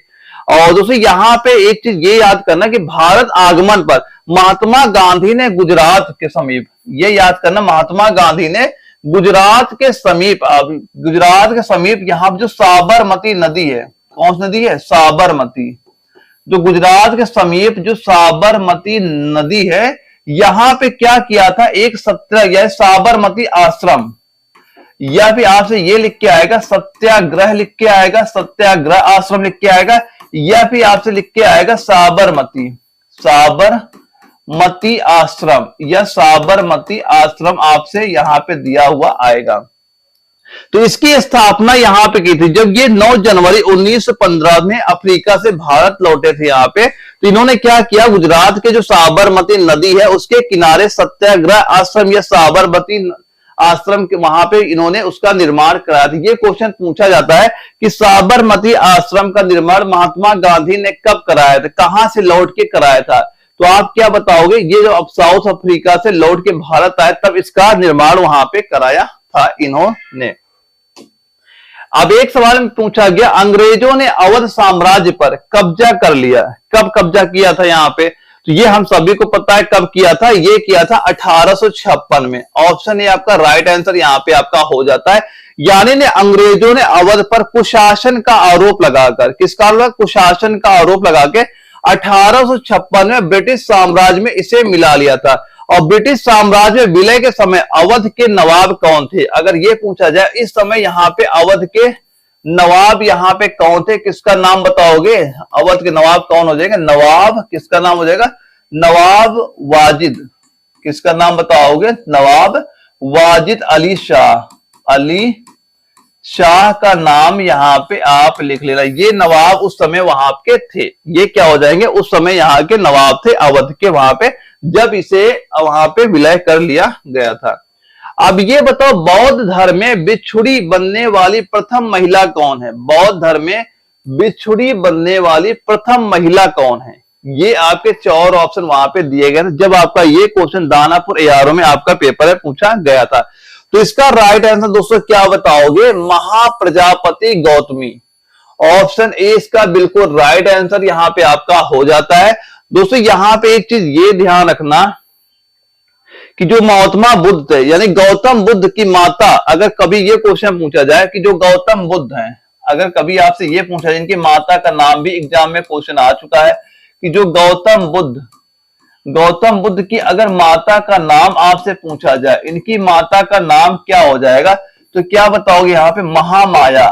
और दोस्तों यहां पे एक चीज ये याद करना कि भारत आगमन पर महात्मा गांधी ने गुजरात के समीप, ये याद करना, महात्मा गांधी ने गुजरात के समीप यहां जो साबरमती नदी है, कौन सी नदी है, साबरमती, जो गुजरात के समीप जो साबरमती नदी है, यहां पे क्या किया था, एक सत्याग्रह, साबरमती आश्रम, या फिर आपसे ये लिख के आएगा सत्याग्रह लिख के आएगा, सत्याग्रह आश्रम लिख के आएगा, या फिर आपसे लिख के आएगा साबरमती आश्रम, या साबरमती आश्रम आपसे यहां पे दिया हुआ आएगा। तो इसकी स्थापना यहां पे की थी जब ये 9 जनवरी 1915 में अफ्रीका से भारत लौटे थे यहां पे। तो इन्होंने क्या किया, गुजरात के जो साबरमती नदी है उसके किनारे सत्याग्रह आश्रम या साबरमती आश्रम के वहां पे इन्होंने उसका निर्माण कराया था। ये क्वेश्चन पूछा जाता है कि साबरमती आश्रम का निर्माण महात्मा गांधी ने कब कराया था, कहां से लौट के कराया था। तो आप क्या बताओगे, ये जो अब साउथ अफ्रीका से लौट के भारत आए तब इसका निर्माण वहां पे कराया था इन्होंने। अब एक सवाल में पूछा गया, अंग्रेजों ने अवध साम्राज्य पर कब्जा कर लिया, कब कब्जा किया था यहाँ पे। तो ये हम सभी को पता है कब किया था, ये किया था 1856 में। ऑप्शन ए आपका राइट आंसर यहाँ पे आपका हो जाता है। यानी ने अंग्रेजों ने अवध पर कुशासन का आरोप लगाकर, किसका, कुशासन का आरोप लगा के 1856 में ब्रिटिश साम्राज्य में इसे मिला लिया था। और ब्रिटिश साम्राज्य में विलय के समय अवध के नवाब कौन थे, अगर ये पूछा जाए इस समय यहाँ पे अवध के नवाब यहाँ पे कौन थे, किसका नाम बताओगे, अवध के नवाब कौन हो जाएगा, नवाब किसका नाम हो जाएगा, नवाब वाजिद, किसका नाम बताओगे, नवाब वाजिद अली शाह का नाम यहाँ पे आप लिख लेना। ये नवाब उस समय वहां के थे, ये क्या हो जाएंगे, उस समय यहाँ के नवाब थे अवध के वहां पे, जब इसे वहां पे विलय कर लिया गया था। अब ये बताओ, बौद्ध धर्म में बिछुड़ी बनने वाली प्रथम महिला कौन है, बौद्ध धर्म में बिछुड़ी बनने वाली प्रथम महिला कौन है। ये आपके 4 ऑप्शन वहां पे दिए गए थे जब आपका ये क्वेश्चन दानापुर एआरओ में आपका पेपर है पूछा गया था। तो इसका राइट आंसर दोस्तों क्या बताओगे, महाप्रजापति गौतमी। ऑप्शन ए इसका बिल्कुल राइट आंसर यहां पे आपका हो जाता है। दोस्तों यहां पे एक चीज ये ध्यान रखना कि जो महात्मा बुद्ध थे, यानी गौतम बुद्ध की माता, अगर कभी ये क्वेश्चन पूछा जाए कि जो गौतम बुद्ध हैं, अगर कभी आपसे ये पूछा जाए, इनकी माता का नाम भी एग्जाम में क्वेश्चन आ चुका है कि जो गौतम बुद्ध की अगर माता का नाम आपसे पूछा जाए, इनकी माता का नाम क्या हो जाएगा, तो क्या बताओगे यहाँ पे? महामाया।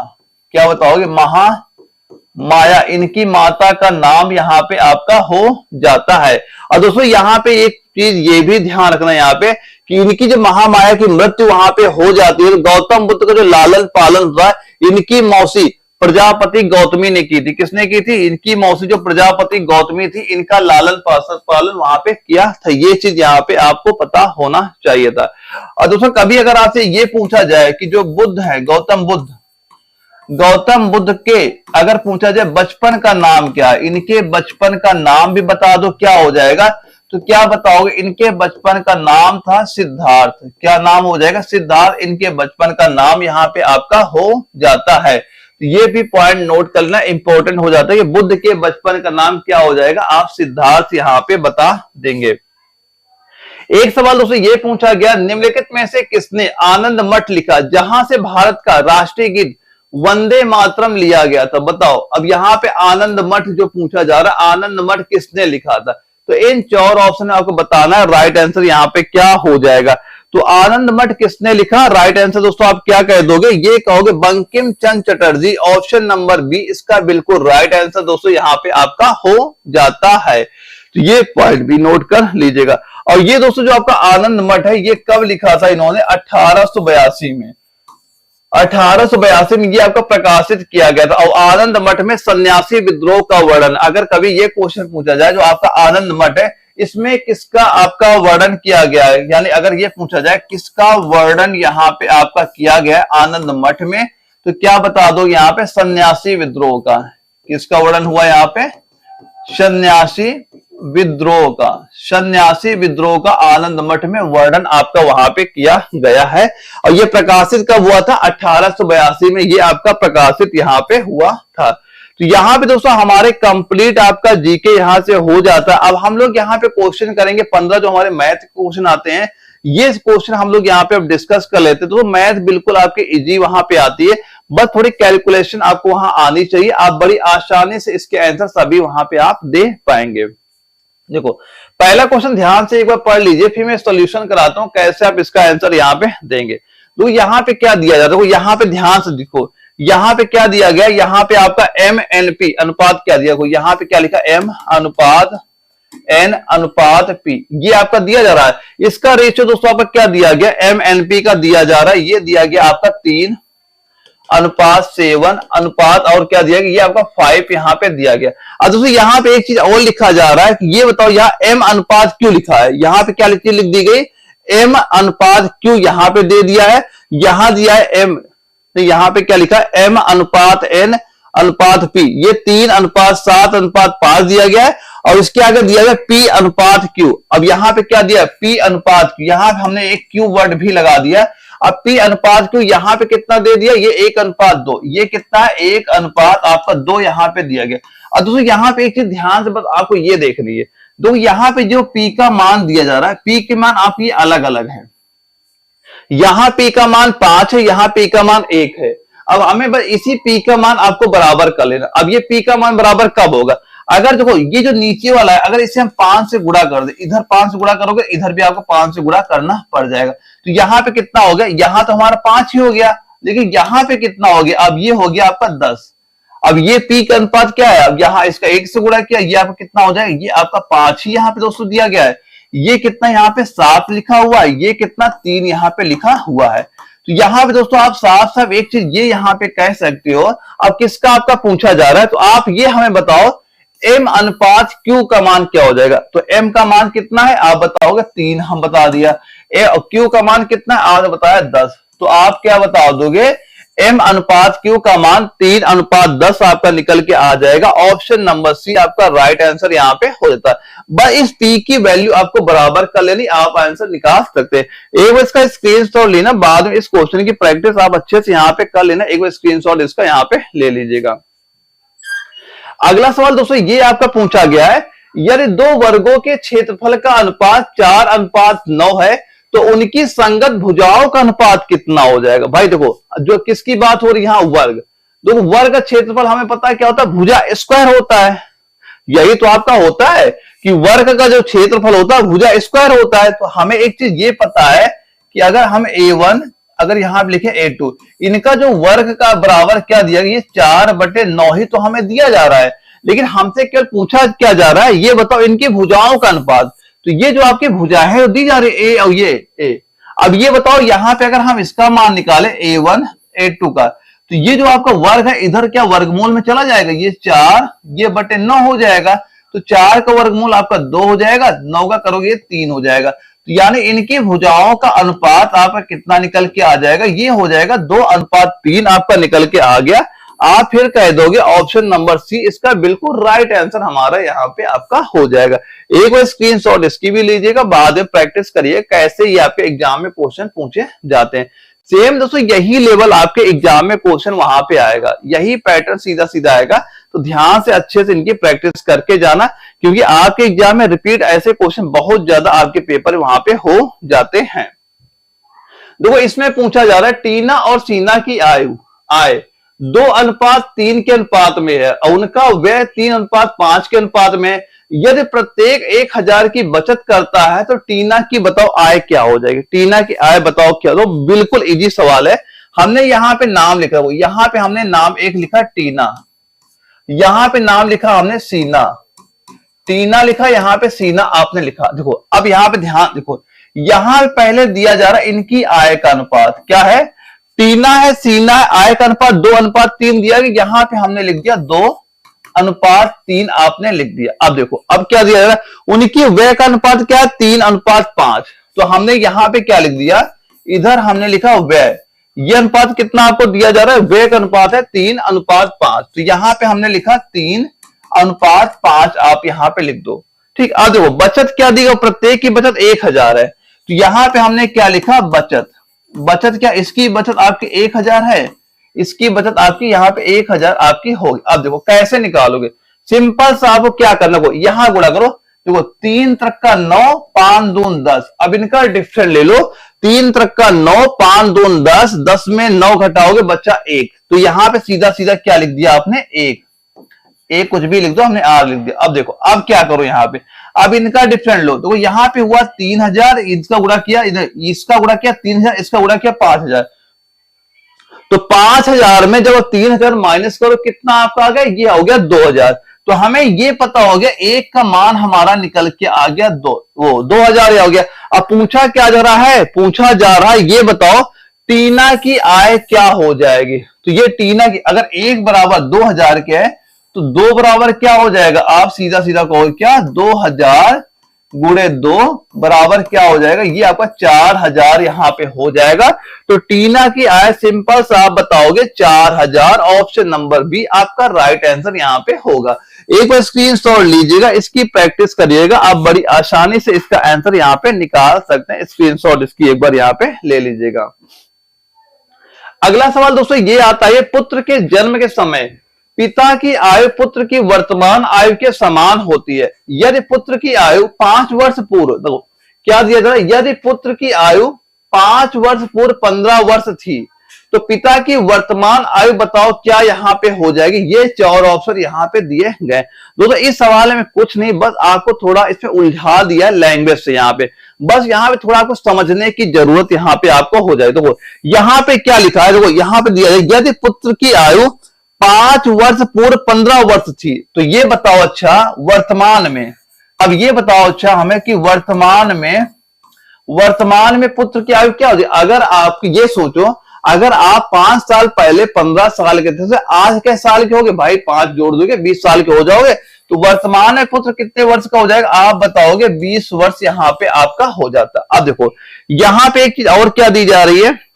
क्या बताओगे? महामाया इनकी माता का नाम यहाँ पे आपका हो जाता है। और दोस्तों यहाँ पे एक चीज ये भी ध्यान रखना यहाँ पे कि इनकी जो महामाया की मृत्यु वहां पे हो जाती है, तो गौतम बुद्ध का जो लालन पालन हुआ, इनकी मौसी प्रजापति गौतमी ने की थी। किसने की थी? इनकी मौसी जो प्रजापति गौतमी थी, इनका लालन पालन वहां पे किया था। ये चीज यहाँ पे आपको पता होना चाहिए था। और दोस्तों कभी अगर आपसे ये पूछा जाए कि जो बुद्ध है गौतम बुद्ध के अगर पूछा जाए बचपन का नाम क्या है, इनके बचपन का नाम भी बता दो, क्या हो जाएगा? तो क्या बताओगे? इनके बचपन का नाम था सिद्धार्थ। क्या नाम हो जाएगा? सिद्धार्थ इनके बचपन का नाम यहाँ पे आपका हो जाता है। तो ये भी पॉइंट नोट करना इंपॉर्टेंट हो जाता है कि बुद्ध के बचपन का नाम क्या हो जाएगा, आप सिद्धार्थ यहाँ पे बता देंगे। एक सवाल दोस्तों ये पूछा गया, निम्नलिखित में से किसने आनंद मठ लिखा जहां से भारत का राष्ट्रीय गीत वंदे मातरम लिया गया था? बताओ। अब यहाँ पे आनंद मठ जो पूछा जा रहा है, आनंद मठ किसने लिखा था? तो इन 4 ऑप्शन में आपको बताना है राइट आंसर यहाँ पे क्या हो जाएगा। तो आनंद मठ किसने लिखा? राइट आंसर दोस्तों आप क्या कह दोगे? ये कहोगे Bankim Chandra Chatterjee. Option number B इसका बिल्कुल राइट आंसर दोस्तों यहाँ पे आपका हो जाता है। तो ये पॉइंट भी नोट कर लीजिएगा। और ये दोस्तों जो आपका आनंद मठ है, ये कब लिखा था इन्होंने? 1882 में। 1882 में ये आपका प्रकाशित किया गया था। और आनंद मठ में सन्यासी विद्रोह का वर्णन, अगर कभी ये क्वेश्चन पूछा जाए, जो आपका आनंद मठ है इसमें किसका आपका वर्णन किया गया है, यानी अगर ये पूछा जाए किसका वर्णन यहाँ पे आपका किया गया है आनंद मठ में, तो क्या बता दो यहाँ पे? सन्यासी विद्रोह का। किसका वर्णन हुआ यहाँ पे? सन्यासी विद्रोह का आनंद मठ में वर्णन आपका वहां पे किया गया है। और ये प्रकाशित कब हुआ था? 1882 में ये आपका प्रकाशित यहाँ पे हुआ था। तो यहाँ पे दोस्तों हमारे कंप्लीट आपका जीके यहाँ से हो जाता है। अब हम लोग यहाँ पे क्वेश्चन करेंगे 15 जो हमारे मैथ क्वेश्चन आते हैं, ये क्वेश्चन हम लोग यहाँ पे अब डिस्कस कर लेते हैं। तो मैथ बिल्कुल आपके इजी वहां पे आती है, बस थोड़ी कैलकुलेशन आपको वहां आनी चाहिए। आप बड़ी आसानी से इसके आंसर सभी वहां पे आप दे पाएंगे। देखो पहला क्वेश्चन ध्यान से एक बार पढ़ लीजिए, फिर मैं सॉल्यूशन कराता हूं कैसे आप इसका आंसर यहाँ पे देंगे। तो यहाँ पे क्या दिया जाता है, यहाँ पे ध्यान से देखो, यहाँ पे क्या दिया गया, यहाँ पे आपका एम एन पी अनुपात क्या दिया, यहाँ पे क्या लिखा? एम अनुपात एन अनुपात पी, ये आपका दिया जा रहा है। इसका रेशियो दोस्तों आपका क्या दिया गया? एम एन पी का दिया जा रहा है, ये दिया गया आपका 3:7 अनुपात, और क्या दिया गया? ये आपका 5 यहाँ पे दिया गया। अब दोस्तों यहाँ पे एक चीज और लिखा जा रहा है कि ये बताओ यहाँ एम अनुपात क्यों लिखा है? यहाँ पे क्या लिख दी गई? एम अनुपात क्यों यहाँ पे दे दिया है? यहाँ दिया है एम, तो यहाँ पे क्या लिखा है? एम अनुपात एन अनुपात पी, ये 3:7:5 दिया गया है। और इसके आगे दिया गया पी अनुपात क्यू। अब यहाँ पे क्या दिया? पी अनुपात क्यू, यहाँ पे हमने एक क्यू वर्ड भी लगा दिया। अब पी अनुपात क्यू यहाँ पे कितना दे दिया? ये 1:2, ये कितना है? 1:2 आपका 2 यहाँ पे दिया गया। और दोस्तों यहाँ पे एक चीज ध्यान से बस आपको ये देख लीजिए, तो यहाँ पे जो पी का मान दिया जा रहा है, पी के मान आप ये अलग अलग है। यहाँ पी का मान 5 है, यहाँ पी का मान 1 है। अब हमें बस इसी पी का मान आपको बराबर कर लेना। अब ये पी का मान बराबर कब होगा? अगर देखो ये जो नीचे वाला है, अगर इसे हम 5 से गुणा कर दे, इधर 5 से गुणा करोगे, इधर भी आपको 5 से गुणा करना पड़ जाएगा। तो यहाँ पे कितना हो गया? यहाँ तो हमारा 5 ही हो गया, लेकिन यहाँ पे कितना हो गया? अब ये हो गया आपका 10। अब ये पी का अनुपात क्या है? अब यहाँ इसका 1 से गुणा किया, ये आपका कितना हो जाएगा? ये आपका 5 ही यहाँ पे दोस्तों दिया गया है। ये कितना यहाँ पे 7 लिखा हुआ है, ये कितना 3 यहाँ पे लिखा हुआ है। तो यहाँ पे दोस्तों आप साफ साफ एक चीज ये यहाँ पे कह सकते हो। अब किसका आपका पूछा जा रहा है, तो आप ये हमें बताओ एम अनुपात क्यू का मान क्या हो जाएगा? तो एम का मान कितना है आप बताओगे? 3 हम बता दिया। क्यू का मान कितना है आपने बताया? 10। तो आप क्या बता दोगे? एम अनुपात क्यू का मान 3:10 आपका निकल के आ जाएगा। ऑप्शन नंबर सी आपका राइट आंसर यहाँ पे हो जाता है। बस इस पी की वैल्यू आपको बराबर कर लेनी, आप आंसर निकाल सकते हैं। एक बार इसका स्क्रीनशॉट लेना, बाद में इस क्वेश्चन की प्रैक्टिस आप अच्छे से यहाँ पे कर लेना। एक बार स्क्रीनशॉट इसका यहाँ पे ले लीजिएगा। अगला सवाल दोस्तों ये आपका पूछा गया है, यदि 2 वर्गों के क्षेत्रफल का अनुपात 4:9 है तो उनकी संगत भुजाओं का अनुपात कितना हो जाएगा? भाई देखो जो किसकी बात हो रही है यहाँ? वर्ग। देखो वर्ग का क्षेत्रफल हमें पता है क्या होता है, भुजा स्क्वायर होता है। यही तो आपका होता है कि वर्ग का जो क्षेत्रफल होता है भुजा स्क्वायर होता है। तो हमें एक चीज ये पता है कि अगर हम a1 अगर यहां पे लिखे a2, इनका जो वर्ग का बराबर क्या दिया गया, ये 4/9 ही तो हमें दिया जा रहा है। लेकिन हमसे केवल पूछा क्या जा रहा है, ये बताओ इनकी भुजाओं का अनुपात। तो ये जो आपकी भुजा है वो दी जा रही है a और ये a। अब ये बताओ यहां पे अगर हम इसका मान निकाले a1 a2 का, तो ये जो आपका वर्ग है इधर क्या वर्गमूल में चला जाएगा, ये 4 ये बटे 9 हो जाएगा। तो 4 का वर्गमूल आपका 2 हो जाएगा, 9 का करोगे 3 हो जाएगा। तो यानी इनकी भुजाओं का अनुपात आपका कितना निकल के आ जाएगा, ये हो जाएगा 2:3 आपका निकल के आ गया। आप फिर कह दोगे ऑप्शन नंबर सी इसका बिल्कुल राइट आंसर हमारा यहाँ पे आपका हो जाएगा। एक बार स्क्रीनशॉट इसकी भी लीजिएगा, बाद में प्रैक्टिस करिए कैसे ये आपके एग्जाम में क्वेश्चन पूछे जाते हैं। सेम दोस्तों यही लेवल आपके एग्जाम में क्वेश्चन वहां पे आएगा, यही पैटर्न सीधा सीधा आएगा। तो ध्यान से अच्छे से इनकी प्रैक्टिस करके जाना, क्योंकि आपके एग्जाम में रिपीट ऐसे क्वेश्चन बहुत ज्यादा आपके पेपर वहां पे हो जाते हैं। देखो इसमें पूछा जा रहा है टीना और सीना की आय 2:3 के अनुपात में है और उनका व्यय 3:5 के अनुपात में। यदि प्रत्येक 1000 की बचत करता है तो टीना की बताओ आय क्या हो जाएगी। टीना की आय बताओ क्या हो। तो बिल्कुल इजी सवाल है। हमने यहाँ पे नाम लिखा, यहाँ पे हमने नाम एक लिखा टीना, यहाँ पे नाम लिखा हमने सीना, टीना लिखा यहाँ पे सीना आपने लिखा। देखो अब यहाँ पे ध्यान देखो, यहाँ पहले दिया जा रहा है इनकी आय का अनुपात क्या है, टीना है सीना है, आय का अनुपात 2:3 दिया गया। यहाँ पे हमने लिख दिया 2:3 आपने लिख दिया। अब देखो अब क्या दिया जा रहा है, उनकी व्यय का अनुपात क्या है 3:5। तो हमने यहाँ पे क्या लिख दिया, इधर हमने लिखा व्यय, ये अनुपात कितना आपको दिया जा रहा है, व्यय का अनुपात है 3:5। तो यहाँ पे हमने लिखा 3:5 आप यहाँ पे लिख दो। ठीक, अब देखो बचत क्या दी गई, प्रत्येक की बचत 1000 है। तो यहाँ पे हमने क्या लिखा बचत, बचत क्या, इसकी बचत आपकी 1000 है, इसकी बचत आपकी यहाँ पे 1000 आपकी होगी। अब देखो कैसे निकालोगे, सिंपल सा आपको क्या करना हो, यहां गुणा करो। देखो 3 त्रिक का 9 5 दून 10। अब इनका डिफरेंट ले लो, 3 त्रिक का 9 5 दून 10, 10 में 9 घटाओगे बच्चा 1। तो यहाँ पे सीधा सीधा क्या लिख दिया आपने 1, कुछ भी लिख दो, हमने आर लिख दिया। अब देखो अब क्या करो यहाँ पे, अब इनका डिफरेंट लो। तो यहाँ पे हुआ 3000, इसका गुणा किया, इधर इसका गुणा किया 3000, इसका गुणा किया 5000। तो 5000 में जब 3000 माइनस करो कितना आपका आ गया, ये हो गया 2000। तो हमें ये पता हो गया एक का मान हमारा निकल के आ गया 2000 हो गया। अब पूछा क्या जा रहा है, पूछा जा रहा है ये बताओ टीना की आय क्या हो जाएगी। तो ये टीना की अगर 1 बराबर 2000 के है तो 2 बराबर क्या हो जाएगा, आप सीधा सीधा कहो क्या 2000 गुणे 2 बराबर क्या हो जाएगा, ये आपका 4000 यहां पे हो जाएगा। तो टीना की आय सिंपल सा आप बताओगे 4000, ऑप्शन नंबर बी आपका राइट आंसर यहां पे होगा। एक बार स्क्रीनशॉट लीजिएगा, इसकी प्रैक्टिस करिएगा, आप बड़ी आसानी से इसका आंसर यहां पे निकाल सकते हैं। स्क्रीनशॉट इसकी एक बार यहां पे ले लीजिएगा। अगला सवाल दोस्तों ये आता है, पुत्र के जन्म के समय पिता की आयु पुत्र की वर्तमान आयु के समान होती है यदि पुत्र की आयु 5 वर्ष पूर्व, देखो क्या दिया जा रहा है, यदि पुत्र की आयु 5 वर्ष पूर्व 15 वर्ष थी तो पिता की वर्तमान आयु बताओ क्या यहाँ पे हो जाएगी। ये 4 ऑप्शन यहाँ पे दिए गए। दोस्तों इस सवाल में कुछ नहीं, बस आपको थोड़ा इसमें उलझा दिया है लैंग्वेज से, यहाँ पे बस यहाँ पे थोड़ा आपको समझने की जरूरत यहाँ पे आपको हो जाए। देखो यहाँ पे क्या लिखा है, देखो यहाँ पे दिया है यदि पुत्र की आयु 5 वर्ष पूर्व 15 वर्ष थी तो ये बताओ अच्छा वर्तमान में, अब ये बताओ अच्छा हमें कि वर्तमान में पुत्र की आयु क्या होती है। अगर आप ये सोचो, अगर आप 5 साल पहले 15 साल के थे तो आज के साल के हो गए भाई, 5 जोड़ दोगे 20 साल के हो जाओगे। तो वर्तमान में पुत्र कितने वर्ष का हो जाएगा, आप बताओगे 20 वर्ष यहाँ पे आपका हो जाता। अब देखो यहाँ पे एक चीज और क्या दी जा रही है,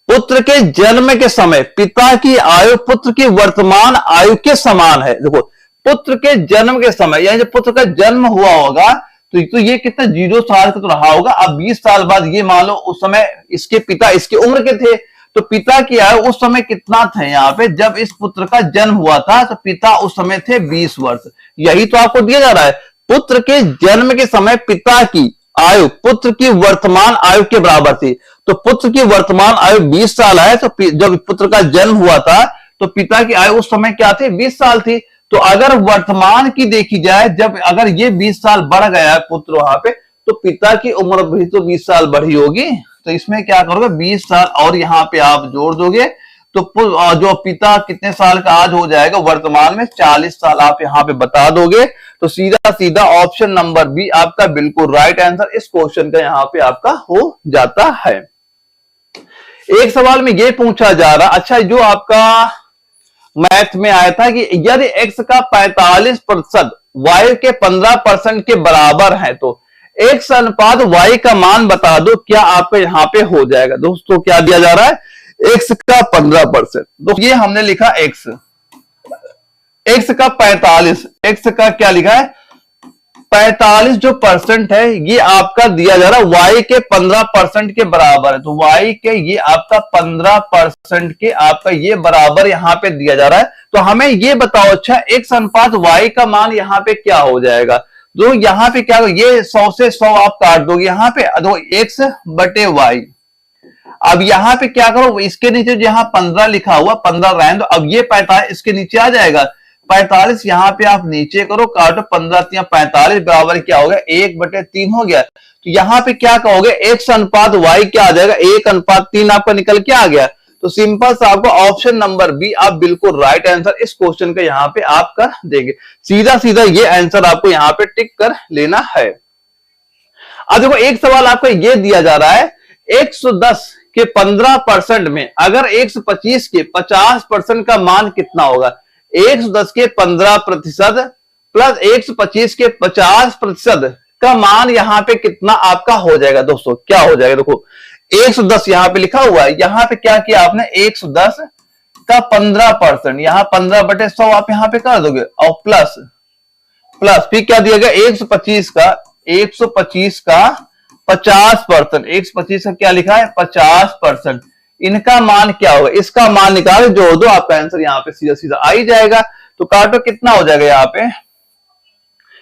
पुत्र के जन्म के समय पिता की आयु पुत्र की वर्तमान आयु के समान है। देखो पुत्र के जन्म के समय यानी जब पुत्र का जन्म हुआ होगा तो ये कितना 0 साल का तो रहा होगा। अब 20 साल बाद ये मान लो उस समय इसके पिता इसकी उम्र के थे, तो पिता की आयु उस समय कितना थे, यहाँ पे जब इस पुत्र का जन्म हुआ था तो पिता उस समय थे 20 वर्ष। यही तो आपको दिया जा रहा है, पुत्र के जन्म के समय पिता की आयु पुत्र की वर्तमान आयु के बराबर थी। तो पुत्र की वर्तमान आयु 20 साल है, तो जब पुत्र का जन्म हुआ था तो पिता की आयु उस समय क्या थी, 20 साल थी। तो अगर वर्तमान की देखी जाए, जब अगर ये 20 साल बढ़ गया है पुत्र वहां पे, तो पिता की उम्र भी तो 20 साल बढ़ी होगी। तो इसमें क्या करोगे, 20 साल और यहाँ पे आप जोड़ दोगे, तो जो पिता कितने साल का आज हो जाएगा वर्तमान में, 40 साल आप यहाँ पे बता दोगे। तो सीधा सीधा ऑप्शन नंबर बी आपका बिल्कुल राइट आंसर इस क्वेश्चन का यहाँ पे आपका हो जाता है। एक सवाल में ये पूछा जा रहा, अच्छा जो आपका मैथ में आया था कि यदि x का 45% y के 15% के बराबर है तो x अनुपात y का मान बता दो, क्या आपको यहाँ पे हो जाएगा। दोस्तों क्या दिया जा रहा है, x का 15%, तो ये हमने लिखा x का 45, x का क्या लिखा है 45 जो परसेंट है ये आपका दिया जा रहा है y के 15% के बराबर है। तो y के ये आपका 15% के आपका ये बराबर यहाँ पे दिया जा रहा है। तो हमें ये बताओ, अच्छा x अनुपात y का मान यहाँ पे क्या हो जाएगा। तो यहाँ पे क्या, ये 100 से 100 आप काट दोगे यहाँ पे, तो x बटे y। अब यहाँ पे क्या करो, इसके नीचे यहाँ 15 लिखा हुआ, 15 रहने दो। अब ये 45 इसके नीचे आ जाएगा, 45 यहाँ पे आप नीचे करो, काटो 15 या 45 बराबर क्या हो गया, 1/3 हो गया। तो यहाँ पे क्या कहोगे, x अनुपात y क्या आ जाएगा, 1/3 आपका निकल के आ गया। तो सिंपल सा आपको ऑप्शन नंबर बी आप बिल्कुल राइट आंसर इस क्वेश्चन का यहाँ पे आप कर देंगे। सीधा सीधा ये आंसर आपको यहाँ पे टिक कर लेना है। अब देखो एक सवाल आपको ये दिया जा रहा है, 110 के 15% में अगर 125 के 50% का मान कितना होगा। 110 के 15% प्लस 125 के 50% का मान यहाँ पे कितना आपका हो जाएगा। दोस्तों क्या हो जाएगा, देखो 110 यहाँ पे लिखा हुआ है, यहाँ पे क्या किया आपने, 110 का 15%, यहाँ 15/100 आप यहाँ पे कर दोगे, और प्लस फिर क्या दिया गया, 125 का 50%, 125 का क्या लिखा है 50%, इनका मान क्या होगा, इसका मान निकालो, जोड़ दो, आपका आंसर यहाँ पे सीधा सीधा आ ही जाएगा। तो काटो कितना हो जाएगा, यहाँ पे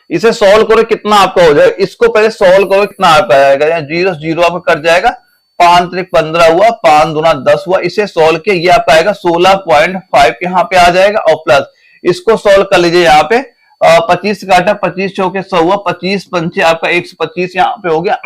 इसे सॉल्व करो कितना आपका हो जाएगा, इसको पहले सॉल्व करो कितना आपका आएगा, यहाँ 0 0 आपका कट जाएगा, 5 3 15 हुआ, 5 दूना 10 हुआ, इसे सॉल्व किया ये आपका आएगा 16.5 यहाँ पे आ जाएगा। और प्लस इसको सॉल्व कर लीजिए, यहाँ पे 25 काटा, 25 चौके 100 हुआ, 25 पंचे आपका 125 यहाँ पे हो गया,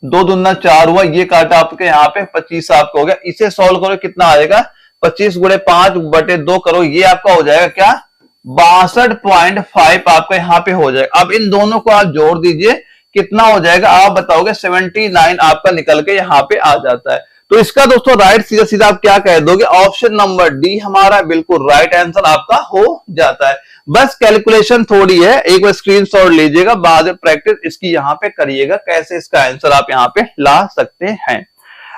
2 दूना 4 हुआ, ये काटा आपके यहाँ पे 25 आपका हो गया। इसे सॉल्व करो कितना आएगा, 25 गुणे 5/2 करो, ये आपका हो जाएगा क्या 62.5 आपका यहाँ पे हो जाएगा। अब इन दोनों को आप जोड़ दीजिए कितना हो जाएगा, आप बताओगे 79 आपका निकल के यहाँ पे आ जाता है। तो इसका दोस्तों राइट सीधा सीधा आप क्या कह दोगे, ऑप्शन नंबर डी हमारा बिल्कुल राइट आंसर आपका हो जाता है। बस कैलकुलेशन थोड़ी है, एक बार स्क्रीनशॉट लीजिएगा, बाद में प्रैक्टिस इसकी यहाँ पे करिएगा, कैसे इसका आंसर आप यहाँ पे ला सकते हैं।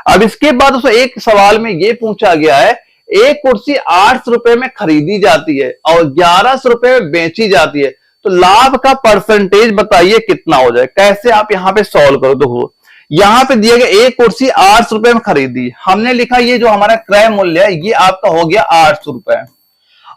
अब इसके बाद दोस्तों एक सवाल में ये पूछा गया है, एक कुर्सी 800 रुपए में खरीदी जाती है और 1100 रुपए में बेची जाती है, तो लाभ का परसेंटेज बताइए कितना हो जाए। कैसे आप यहाँ पे सॉल्व करो, देखो यहाँ पे दिया गया एक कुर्सी 800 रुपए में खरीदी, हमने लिखा ये जो हमारा क्रय मूल्य है ये आपका हो गया 800 रुपए,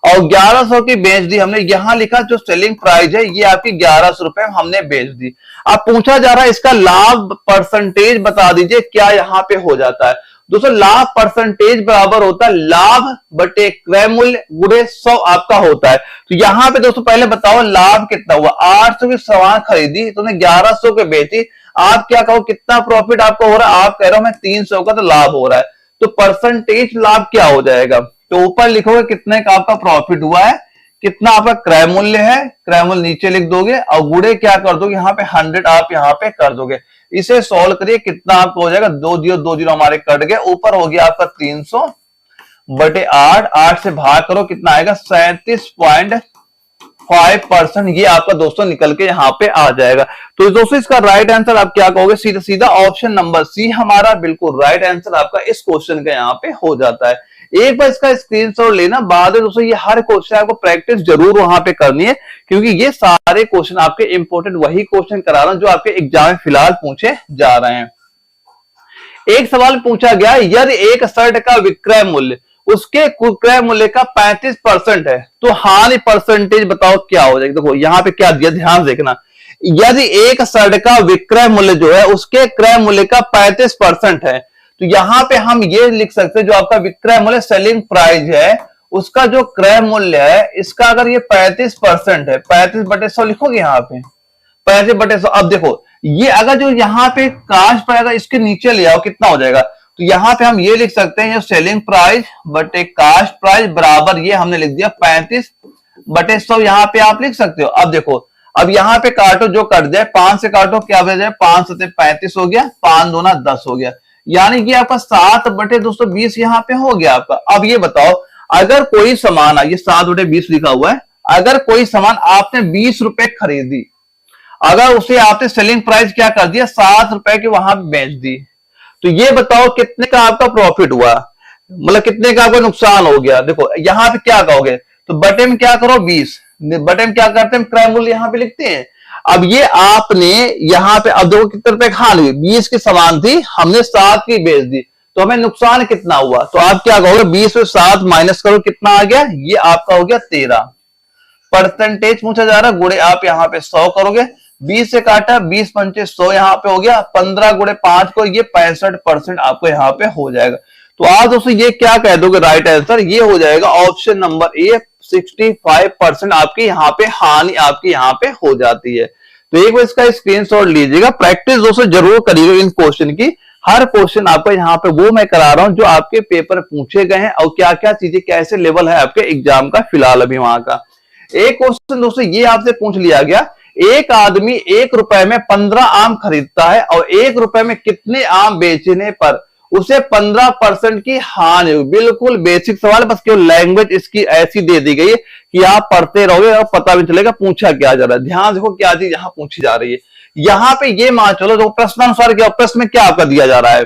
और 1100 की बेच दी हमने, यहां लिखा जो सेलिंग प्राइस है ये आपकी 1100 रुपए हमने बेच दी। अब पूछा जा रहा है इसका लाभ परसेंटेज बता दीजिए क्या यहाँ पे हो जाता है। दोस्तों लाभ परसेंटेज बराबर होता है लाभ बटे क्रय मूल्य गुणे 100 आपका होता है। तो यहाँ पे दोस्तों पहले बताओ लाभ कितना हुआ, 800 की सामान खरीदी तुमने 1100 के बेची, आप क्या कहो कितना प्रॉफिट आपको हो रहा है, आप कह रहे हो मैं 300 का तो लाभ हो रहा है, तो परसेंटेज लाभ क्या हो जाएगा। तो ऊपर लिखोगे कितने का आपका प्रॉफिट हुआ है, कितना आपका क्रय मूल्य है, क्रय मूल्य नीचे लिख दोगे और गुणे क्या कर दोगे यहाँ पे 100 आप यहाँ पे कर दोगे। इसे सॉल्व करिए कितना आपको हो जाएगा, 2 0 हमारे कट गए, ऊपर हो गया आपका 300 बटे 8 से भाग करो कितना आएगा 37.5%, ये आपका दोस्तों निकल के यहाँ पे आ जाएगा। तो दोस्तों इसका राइट आंसर आप क्या कहोगे, सीधा सीधा ऑप्शन नंबर सी हमारा बिल्कुल राइट आंसर आपका इस क्वेश्चन का यहाँ पे हो जाता है। एक बार इसका स्क्रीनशॉट लेना, बाद में दोस्तों ये हर क्वेश्चन आपको प्रैक्टिस जरूर वहां पे करनी है, क्योंकि ये सारे क्वेश्चन आपके इंपॉर्टेंट वही क्वेश्चन करा रहा हूं जो आपके एग्जाम में फिलहाल पूछे जा रहे हैं। एक सवाल पूछा गया, यदि एक शर्ट का विक्रय मूल्य उसके क्रय मूल्य का 35% है तो हानि परसेंटेज बताओ क्या हो जाएगी। देखो यहाँ पे क्या दिया, ध्यान देखना, यदि एक शर्ट का विक्रय मूल्य जो है उसके क्रय मूल्य का 35% है तो यहाँ पे हम ये लिख सकते हैं जो आपका विक्रय मूल्य सेलिंग प्राइस है उसका जो क्रय मूल्य है इसका अगर ये 35% है, 35/100 लिखोगे यहाँ पे 35/100। अब देखो ये अगर जो यहाँ पे कास्ट प्राइस अगर इसके नीचे ले आओ कितना हो जाएगा, तो यहाँ पे हम ये लिख सकते हैं सेलिंग प्राइस बटे कास्ट प्राइस बराबर ये हमने लिख दिया 35/100 यहाँ पे आप लिख सकते हो। अब देखो अब यहाँ पे काटो जो कट जाए 5 से काटो क्या हो जाए 5 से 35 हो गया, 5 दूना 10 हो गया, यानी कि आपका 7/220 यहाँ पे हो गया आपका। अब ये बताओ अगर कोई सामान ये 7/20 लिखा हुआ है, अगर कोई सामान आपने 20 रुपए खरीदी, अगर उसे आपने सेलिंग प्राइस क्या कर दिया 7 रुपए की वहां बेच दी, तो ये बताओ कितने का आपका प्रॉफिट हुआ, मतलब कितने का आपका नुकसान हो गया। देखो यहां पे क्या कहोगे, तो बटे में क्या करो 20, बटे में क्या करते हैं क्रय मूल्य यहां पे लिखते हैं। अब ये आपने यहां पे अब देखो कितने रुपए खान हुई, 20 की सामान थी हमने 7 की बेच दी, तो हमें नुकसान कितना हुआ, तो आप क्या कहोगे 20 में 7 माइनस करो कितना आ गया, ये आपका हो गया 13। परसेंटेज पूछा जा रहा है, गुणे आप यहाँ पे 100 करोगे, 20 से काटा 20 पंचे 100 यहाँ पे हो गया, 15 गुणे 5 को ये 65% आपको यहाँ पे हो जाएगा। तो आप दोस्तों ये क्या कह दोगे राइट आंसर, ये हो जाएगा ऑप्शन नंबर ए 65% आपकी यहाँ पे हानि आपकी यहाँ पे हो जाती है। तो एक बार इसका स्क्रीनशॉट लीजिएगा, प्रैक्टिस दोस्तों जरूर करिएगा इन क्वेश्चन की। हर क्वेश्चन आपको यहाँ पे वो मैं करा रहा हूं जो आपके पेपर पूछे गए हैं और क्या क्या चीजें कैसे लेवल है आपके एग्जाम का फिलहाल अभी वहां का। एक क्वेश्चन दोस्तों ये आपसे पूछ लिया गया, एक आदमी 1 रुपए में 15 आम खरीदता है और 1 रुपए में कितने आम बेचने पर उसे 15% की हानि हुई। बिल्कुल बेसिक सवाल, बस केवल लैंग्वेज इसकी ऐसी दे दी गई है कि आप पढ़ते रहोगे और पता भी चलेगा पूछा क्या जा रहा है। ध्यान देखो क्या चीज यहाँ पूछी जा रही है, यहां पे ये मान चलो जो प्रश्नानुसार क्या प्रश्न में क्या आपका दिया जा रहा है,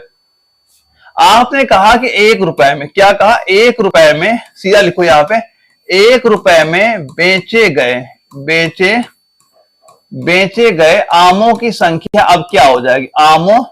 आपने कहा कि 1 रुपए में क्या कहा, 1 रुपए में सीधा लिखो यहाँ पे 1 रुपए में बेचे गए आमों की संख्या अब क्या हो जाएगी, आमों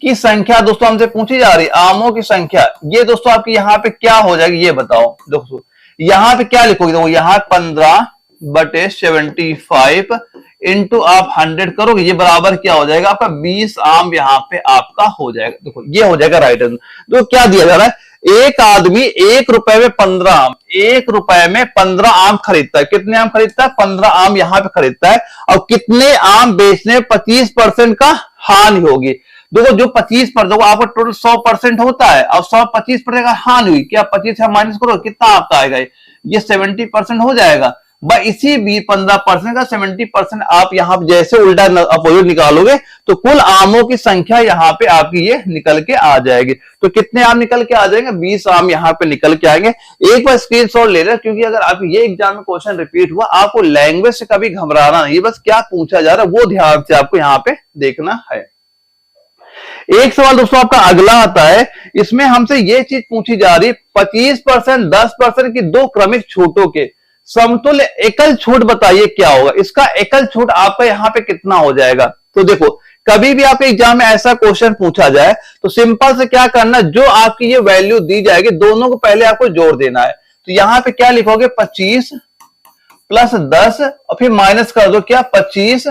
की संख्या दोस्तों हमसे पूछी जा रही है, आमों की संख्या ये दोस्तों आपकी यहाँ पे क्या हो जाएगी ये बताओ। दोस्तों यहाँ पे क्या लिखोगे, देखो यहाँ 15/75 इंटू आप 100 करोगे, ये बराबर क्या हो जाएगा आपका 20 आम यहाँ पे आपका हो जाएगा। देखो ये हो जाएगा राइट आंसर। तो क्या दिया जा रहा है, एक आदमी 1 रुपए में 15 आम, 1 रुपए में 15 आम खरीदता है, कितने आम खरीदता है 15 आम यहाँ पे खरीदता है, और कितने आम बेचने 25% का हानि होगी। देखो जो 25% आपका टोटल 100% होता है और 125% का हानि हुई, क्या 25 से माइनस करो कितना आपका आएगा, ये 70% हो जाएगा। भाई इसी भी 15% का 70% आप यहाँ जैसे उल्टा अपोजिट निकालोगे तो कुल आमों की संख्या यहाँ पे आपकी ये निकल के आ जाएगी। तो कितने आम निकल के आ जाएंगे, 20 आम यहाँ पे निकल के आएंगे। एक बार स्क्रीनशॉट ले लें, क्योंकि अगर आप ये एग्जाम में क्वेश्चन रिपीट हुआ आपको लैंग्वेज से कभी घबराना नहीं, बस क्या पूछा जा रहा है वो ध्यान से आपको यहाँ पे देखना है। एक सवाल दोस्तों आपका अगला आता है, इसमें हमसे ये चीज पूछी जा रही है 25% 10% की दो क्रमिक छूटों के समतुल्य एकल छूट बताइए क्या होगा। इसका एकल छूट आपका यहाँ पे कितना हो जाएगा। तो देखो कभी भी आपके एग्जाम में ऐसा क्वेश्चन पूछा जाए तो सिंपल से क्या करना, जो आपकी ये वैल्यू दी जाएगी दोनों को पहले आपको जोड़ देना है। तो यहाँ पे क्या लिखोगे 25 प्लस 10 और फिर माइनस कर दो क्या 25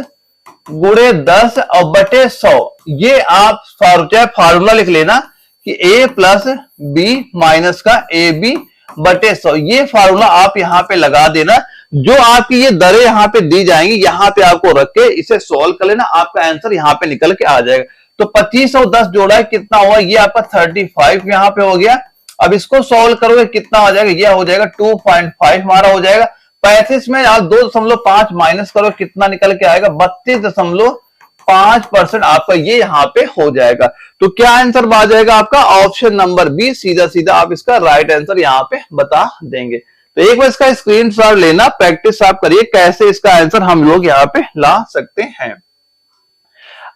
गुणे 10 और बटे 100। ये आप फार्मूला लिख लेना कि a प्लस बी माइनस का ए बी बटे 100। ये फार्मूला आप यहाँ पे लगा देना, जो आपकी ये दरें यहाँ पे दी जाएंगी यहाँ पे आपको रख के इसे सॉल्व कर लेना, आपका आंसर यहाँ पे निकल के आ जाएगा। तो 25 और 10 जोड़ा है कितना हुआ, ये आपका 35 यहाँ पे हो गया। अब इसको सॉल्व करोगे कितना हो जाएगा, ये हो जाएगा 2.5 हमारा हो जाएगा। 35 में आप 2.5 माइनस करो कितना निकल के आएगा 32.5% आपका ये यहाँ पे हो जाएगा। तो क्या आंसर आ जाएगा आपका ऑप्शन नंबर बी, सीधा सीधा आप इसका राइट आंसर यहाँ पे बता देंगे। तो एक बार इसका स्क्रीनशॉट लेना, प्रैक्टिस आप करिए कैसे इसका आंसर हम लोग यहाँ पे ला सकते हैं।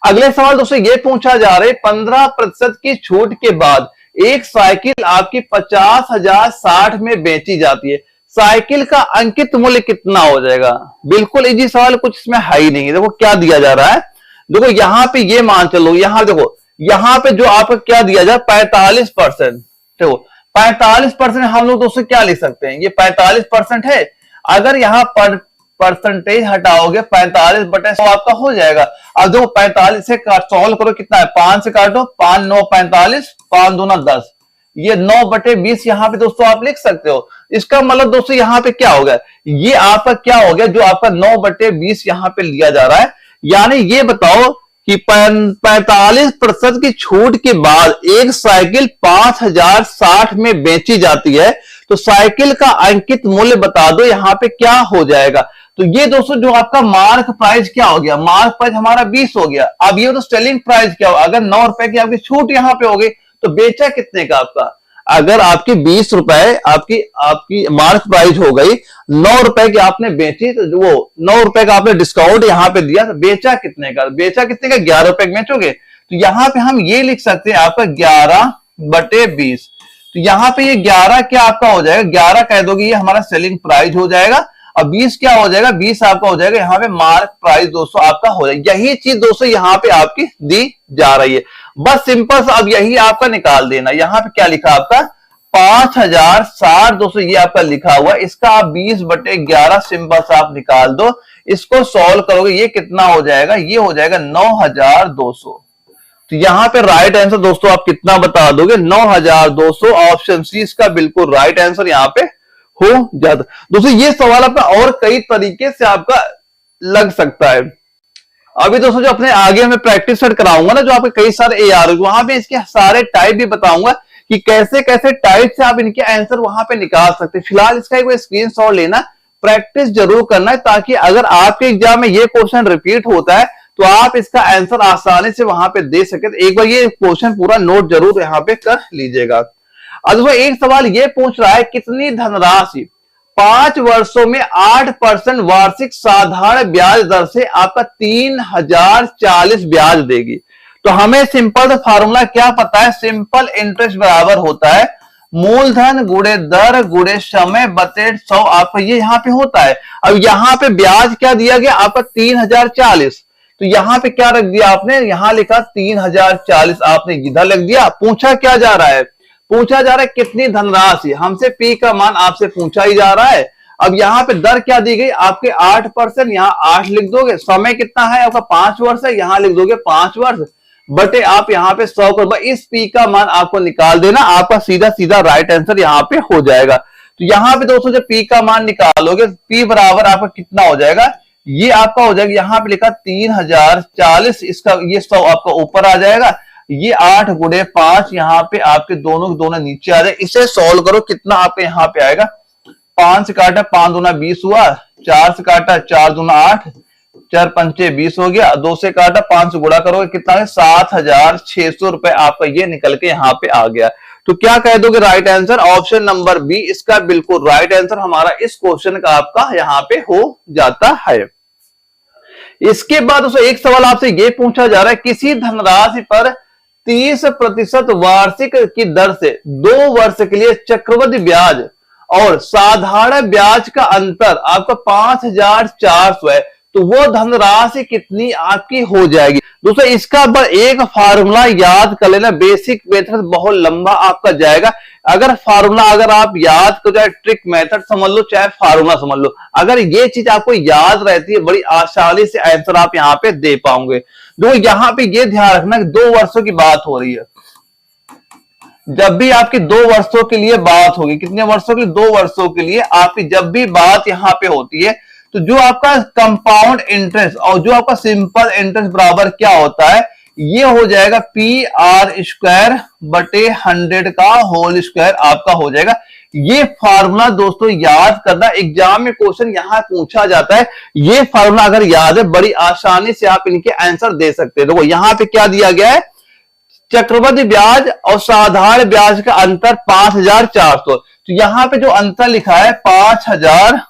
अगले सवाल दोस्तों ये पूछा जा रहा है 15% की छूट के बाद एक साइकिल आपकी 50,060 में बेची जाती है, साइकिल का अंकित मूल्य कितना हो जाएगा। बिल्कुल इजी सवाल, कुछ इसमें है ही नहीं। देखो क्या दिया जा रहा है, देखो यहां पे ये मान चलो, यहां देखो यहां पे जो आपका क्या दिया जाए 45%। देखो 45% हम लोग दोस्तों क्या लिख सकते हैं, ये 45% है। अगर यहाँ पर परसेंटेज हटाओगे 45/100 आपका हो जाएगा। अब देखो 45 से सॉल्व करो, कितना है 5 से काटो, 5 9 45, 5 दूना 10, ये 9/20 यहाँ पे दोस्तों आप लिख सकते हो। इसका मतलब दोस्तों यहाँ पे क्या हो गया, ये आपका क्या हो गया, जो आपका 9/20 यहाँ पे लिया जा रहा है। यानी ये बताओ कि 45% की छूट के बाद एक साइकिल 5060 में बेची जाती है, तो साइकिल का अंकित मूल्य बता दो, यहाँ पे क्या हो जाएगा। तो ये दोस्तों जो आपका मार्क प्राइस क्या हो गया, मार्क प्राइस हमारा 20 हो गया। अब ये तो सेलिंग प्राइस क्या हो, अगर 9 रुपए की आपकी छूट यहाँ पे हो गई तो बेचा कितने का आपका, अगर आपकी 20 रुपए आपकी आपकी मार्क प्राइस हो गई, 9 रुपए की आपने बेची, तो वो 9 रुपए का आपने डिस्काउंट यहाँ पे दिया, तो बेचा कितने का, बेचा कितने का 11 रुपए बेचोगे। तो यहाँ पे हम ये लिख सकते हैं आपका 11/20। तो यहाँ पे ये 11 क्या आपका हो जाएगा, 11 कह दोगे ये हमारा सेलिंग प्राइस हो जाएगा, और 20 क्या हो जाएगा, 20 आपका हो जाएगा यहाँ पे मार्क प्राइस दोस्तों आपका हो जाएगा। यही चीज दोस्तों यहाँ पे आपकी दी जा रही है, बस सिंपल सा अब यही आपका निकाल देना। यहाँ पे क्या लिखा आपका 5060 दोस्तों ये आपका लिखा हुआ, इसका आप 20/11 सिंपल सा आप निकाल दो, इसको सॉल्व करोगे ये कितना हो जाएगा, ये हो जाएगा 9200। तो यहाँ पे राइट आंसर दोस्तों आप कितना बता दोगे, 9200, ऑप्शन सी इसका बिल्कुल राइट आंसर यहाँ पे हो जाता। दोस्तों ये सवाल आपका और कई तरीके से आपका लग सकता है। अभी दोस्तों जो अपने आगे मैं प्रैक्टिस सेट कराऊंगा ना, जो आपके कई सारे AR वहां पे इसके सारे टाइप भी बताऊंगा कि कैसे कैसे टाइप से आप इनके आंसर वहां पे निकाल सकते हैं। फिलहाल इसका एक स्क्रीनशॉट लेना, प्रैक्टिस जरूर करना है, ताकि अगर आपके एग्जाम में ये क्वेश्चन रिपीट होता है तो आप इसका आंसर आसानी से वहां पे दे सके। तो एक बार ये क्वेश्चन पूरा नोट जरूर यहाँ पे कर लीजिएगा। अब दोस्तों एक सवाल ये पूछ रहा है, कितनी धनराशि 5 वर्षों में 8% वार्षिक साधारण ब्याज दर से आपका 3040 ब्याज देगी। तो हमें सिंपल फार्मूला क्या पता है, सिंपल इंटरेस्ट बराबर होता है मूलधन गुणे दर गुणे समय बटे 100, आपका ये यहाँ पे होता है। अब यहाँ पे ब्याज क्या दिया गया आपका 3040, तो यहाँ पे क्या रख दिया आपने, यहाँ लिखा 3040 आपने इधर लिख दिया। पूछा क्या जा रहा है, पूछा जा रहा है कितनी धनराशि, हमसे पी का मान आपसे पूछा ही जा रहा है। अब यहाँ पे दर क्या दी गई आपके 8%, यहाँ 8 लिख दोगे, समय कितना है आपका 5 वर्ष है, यहाँ लिख दोगे 5 वर्ष बटे आप यहाँ पे 100 कर, इस पी का मान आपको निकाल देना, आपका सीधा सीधा राइट आंसर यहाँ पे हो जाएगा। तो यहाँ पे दोस्तों जब पी का मान निकालोगे, पी बराबर आपका कितना हो जाएगा, ये आपका हो जाएगा, यहाँ पे लिखा 3040, इसका ये 100 आपका ऊपर आ जाएगा, ये 8 गुणे 5 यहाँ पे आपके दोनों नीचे आ जाए। इसे सॉल्व करो, कितना आपके यहाँ पे आएगा, 5 से काटा 5 दूना 20 हुआ, 4 से काटा 4 दूना 8, 4 पंचे 20 हो गया, 2 से काटा 5 से गुणा करोगे कितना है 7600 रुपए आपका ये निकल के यहाँ पे आ गया। तो क्या कह दोगे right answer, option number B इसका बिल्कुल राइट आंसर हमारा इस क्वेश्चन का आपका यहाँ पे हो जाता है। इसके बाद दोस्तों एक सवाल आपसे ये पूछा जा रहा है, किसी धनराशि पर 30% वार्षिक की दर से 2 वर्ष के लिए चक्रवृद्धि ब्याज और साधारण ब्याज का अंतर आपका 5400 है, तो वो धनराशि कितनी आपकी हो जाएगी। दोस्तों इसका एक फार्मूला याद कर लेना, बेसिक मेथड बहुत लंबा आपका जाएगा। अगर फार्मूला अगर आप याद करो, चाहे ट्रिक मेथड समझ लो चाहे फार्मूला समझ लो, अगर ये चीज आपको याद रहती है बड़ी आसानी से आंसर आप यहाँ पे दे पाओगे। तो यहाँ पे ये ध्यान रखना कि 2 वर्षों की बात हो रही है, जब भी आपकी 2 वर्षों के लिए बात होगी, कितने वर्षों के लिए 2 वर्षों के लिए आपकी जब भी बात यहाँ पे होती है, तो जो आपका कंपाउंड इंटरेस्ट और जो आपका सिंपल इंटरेस्ट बराबर क्या होता है, ये हो जाएगा PR² बटे 100 का होल स्क्वायर आपका हो जाएगा। ये फार्मूला दोस्तों याद करना, एग्जाम में क्वेश्चन यहां पूछा जाता है, ये फार्मूला अगर याद है बड़ी आसानी से आप इनके आंसर दे सकते हैं। देखो यहाँ पे क्या दिया गया है, चक्रवृद्धि ब्याज और साधारण ब्याज का अंतर 5400, तो यहाँ पे जो अंतर लिखा है 5400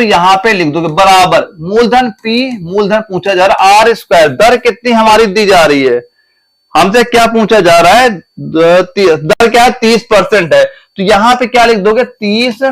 यहाँ पे लिख दोगे बराबर मूलधन P, मूलधन पूछा जा रहा है R², दर कितनी हमारी दी जा रही है, हमसे क्या पूछा जा रहा है, दर क्या है 30% है, तो यहाँ पे क्या लिख दोगे 30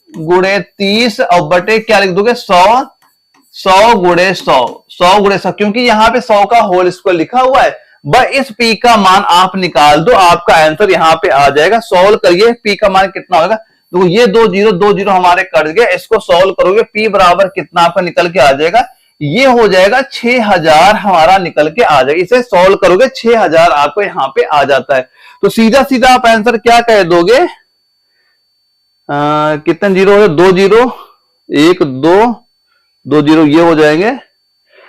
गुणे 30 और बटे क्या लिख दोगे 100 गुणे 100 गुणे 100, क्योंकि यहाँ पे 100 का होल स्क्वायर लिखा हुआ है। बस इस P का मान आप निकाल दो, आपका आंसर यहाँ पे आ जाएगा। सॉल्व करिए, P का मान कितना होगा तो ये 2 जीरो हमारे कट गए। इसको सॉल्व करोगे पी बराबर कितना आपका निकल के आ जाएगा, ये हो जाएगा 6000 हमारा निकल के आ जाएगा। इसे सॉल्व करोगे 6000 आपको यहाँ पे आ जाता है। तो सीधा सीधा आप आंसर क्या कह दोगे, कितने जीरो है, 2 जीरो, 1 2 2 जीरो ये हो जाएंगे,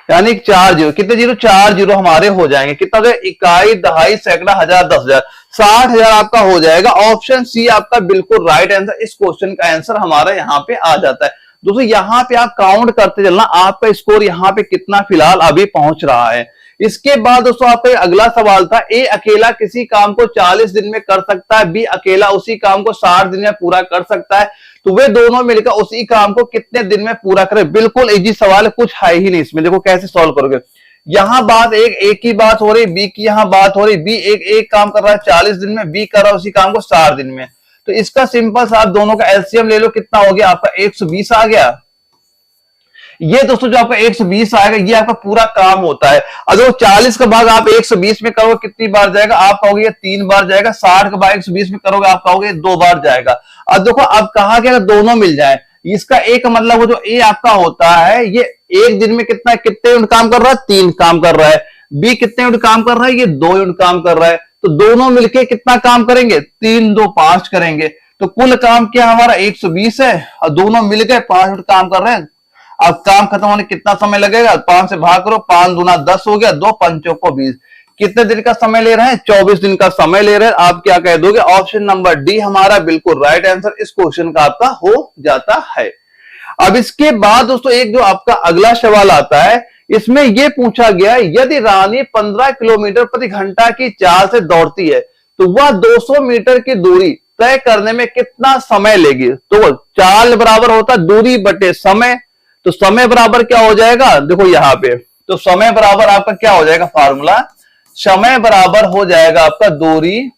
यानी 4 जीरो, कितने जीरो, 4 जीरो हमारे हो जाएंगे। कितना हो जाएगा, इकाई, दहाई, सैकड़ा, हजार, 10,000, 60,000 आपका हो जाएगा। ऑप्शन सी आपका बिल्कुल राइट आंसर, इस क्वेश्चन का आंसर हमारा यहाँ पे आ जाता है। दोस्तों यहाँ पे आप काउंट करते चलना, आपका स्कोर यहाँ पे कितना फिलहाल अभी पहुंच रहा है। इसके बाद दोस्तों आपका अगला सवाल था, ए अकेला किसी काम को 40 दिन में कर सकता है, बी अकेला उसी काम को 60 दिन में पूरा कर सकता है, तो वे दोनों मिलकर उसी काम को कितने दिन में पूरा करें। बिल्कुल इजी सवाल है, कुछ है ही नहीं इसमें। देखो कैसे सॉल्व करोगे, यहां बात एक की बात हो रही, बी की यहां बात हो रही, बी एक काम कर रहा है 40 दिन में, बी कर रहा है उसी काम को 60 दिन में। तो इसका सिंपल सा आप दोनों का एलसीएम ले लो, कितना हो गया आपका 120 आ गया। ये दोस्तों जो आपका 120 आएगा ये आपका पूरा काम होता है। अगर 40 का भाग आप 120 में करोगे कितनी बार जाएगा, आप कहोगे 3 बार जाएगा। 60 का भाग 120 में करोगे आप कहोगे 2 बार जाएगा। अब देखो अब कहा गया दोनों मिल जाए, इसका एक मतलब वो जो ए आपका होता है ये एक दिन में कितने यूनिट काम कर रहा है, 3 काम कर रहा है। बी कितने यूनिट काम कर रहा है, ये 2 यूनिट काम कर रहा है। तो दोनों मिलके कितना काम करेंगे, 3 2 5 करेंगे। तो कुल काम क्या हमारा 120 है और दोनों मिलकर 5 यूनिट काम कर रहे हैं। अब काम खत्म होने कितना समय लगेगा, 5 से भाग करो, 5 दूना 10 हो गया, 2 पंचों को 20। कितने दिन का समय ले रहे हैं, 24 दिन का समय ले रहे हैं। आप क्या कह दोगे, ऑप्शन नंबर डी हमारा बिल्कुल राइट आंसर इस क्वेश्चन का आपका हो जाता है। अब इसके बाद दोस्तों एक जो आपका अगला सवाल आता है, इसमें यह पूछा गया यदि रानी 15 किलोमीटर प्रति घंटा की चाल से दौड़ती है तो वह 200 मीटर की दूरी तय करने में कितना समय लेगी। तो चाल बराबर होता है दूरी बटे समय, तो समय बराबर क्या हो जाएगा, देखो यहां पे तो समय बराबर आपका क्या हो जाएगा फार्मूला, समय बराबर हो जाएगा आपका दूरी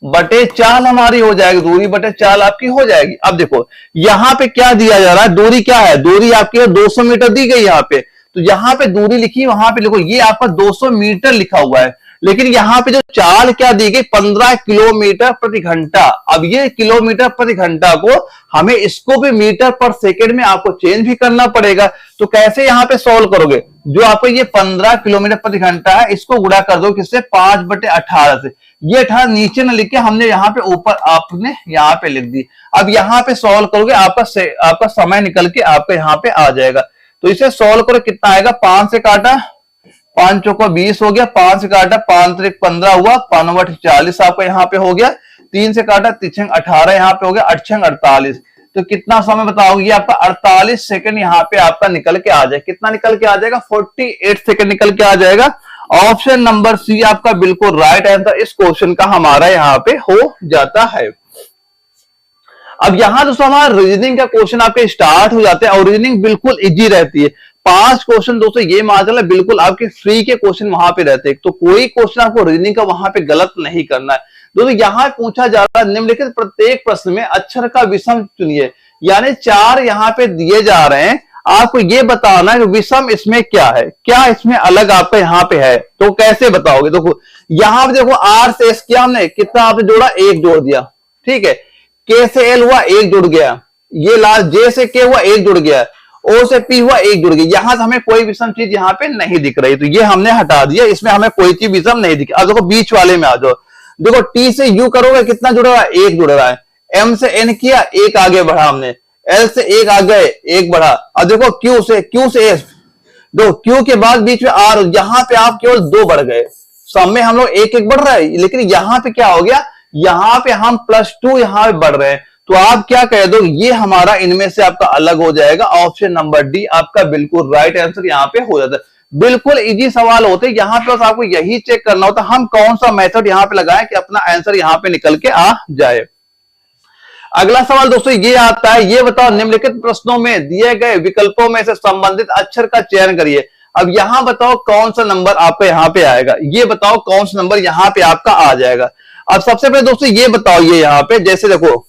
बटे चाल हमारी हो जाएगी, दूरी बटे चाल आपकी हो जाएगी। अब देखो यहां पे क्या दिया जा रहा है, दूरी क्या है, दूरी आपकी 200 मीटर दी गई यहां पे, तो यहां पे दूरी लिखी, वहां पे लिखो ये आपका 200 मीटर लिखा हुआ है। लेकिन यहां पे जो चाल क्या दी गई, 15 किलोमीटर प्रति घंटा। अब ये किलोमीटर प्रति घंटा को हमें इसको भी मीटर पर सेकेंड में आपको चेंज भी करना पड़ेगा। तो कैसे यहां पे सॉल्व करोगे, जो आपको ये 15 किलोमीटर प्रति घंटा है इसको गुणा कर दो किससे, 5/18 से। ये 18 नीचे न लिख के हमने यहाँ पे ऊपर आपने यहाँ पे लिख दी। अब यहाँ पे सॉल्व करोगे आपका समय निकल के आपका यहाँ पे आ जाएगा। तो इसे सॉल्व करो, कितना आएगा, 5 से काटा, 5 चौको 20 हो गया, 5 से काटा 5 त्रिक 15 हुआ, 5 40 आपका यहाँ पे हो गया, 3 से काटा 3 18 यहाँ पे हो गया, 8 48। तो कितना समय बताओगे, आपका 48 सेकंड यहाँ पे आपका निकल के आ जाए। कितना निकल के आ जाएगा, 48 सेकंड निकल के आ जाएगा। ऑप्शन नंबर सी आपका बिल्कुल राइट आंसर इस क्वेश्चन का हमारा यहाँ पे हो जाता है। अब यहां दोस्तों हमारा रीजनिंग का क्वेश्चन आपके स्टार्ट हो जाते हैं और रीजनिंग बिल्कुल इजी रहती है। 5 क्वेश्चन दोस्तों ये माजल है बिल्कुल आपके फ्री के क्वेश्चन वहां पे रहते हैं, तो कोई क्वेश्चन आपको रीजनिंग का वहां पे गलत नहीं करना है। दोस्तों यहां पूछा जा रहा है निम्नलिखित प्रत्येक प्रश्न में अक्षर का विषम चुनिए, यानी 4 यहाँ पे दिए जा रहे हैं, आपको ये बताना है कि विषम इसमें क्या है, क्या इसमें अलग आपका यहाँ पे है। तो कैसे बताओगे, देखो यहां पे देखो आर से एस किया हमने, कितना आपने जोड़ा, 1 जोड़ दिया, ठीक है। के से एल हुआ 1 जुड़ गया, ये लास्ट जे से के हुआ 1 जुड़ गया, ओ से पी हुआ 1 जुड़ गया। यहां से हमें कोई विषम चीज यहाँ पे नहीं दिख रही, तो ये हमने हटा दिया, इसमें हमें कोई चीज विषम नहीं दिख। अब देखो बीच वाले में आ जाओ, देखो टी से यू करोगे कितना जुड़ रहा है, 1 जुड़ रहा है। एम से एन किया, 1 आगे बढ़ा हमने, एल से 1 आगे 1 बढ़ा। अब देखो क्यू से एस, दो क्यू के बाद बीच में आर, यहां पे आप केवल 2 बढ़ गए, सब में हम लोग 1 बढ़ रहा है, लेकिन यहां पे क्या हो गया, यहां पे हम +2 यहां पे बढ़ रहे हैं। तो आप क्या कह दो, ये हमारा इनमें से आपका अलग हो जाएगा। ऑप्शन नंबर डी आपका बिल्कुल राइट आंसर यहाँ पे हो जाता है। बिल्कुल इजी सवाल होते हैं, यहाँ पे बस आपको यही चेक करना होता है हम कौन सा मेथड यहाँ पे लगाएं कि अपना आंसर यहाँ पे निकल के आ जाए। अगला सवाल दोस्तों ये आता है, ये बताओ निम्नलिखित प्रश्नों में दिए गए विकल्पों में से संबंधित अक्षर का चयन करिए। अब यहां बताओ कौन सा नंबर आपका यहाँ पे आएगा, ये बताओ कौन सा नंबर यहाँ पे आपका आ जाएगा। अब सबसे पहले दोस्तों ये बताओ, ये यहाँ पे जैसे देखो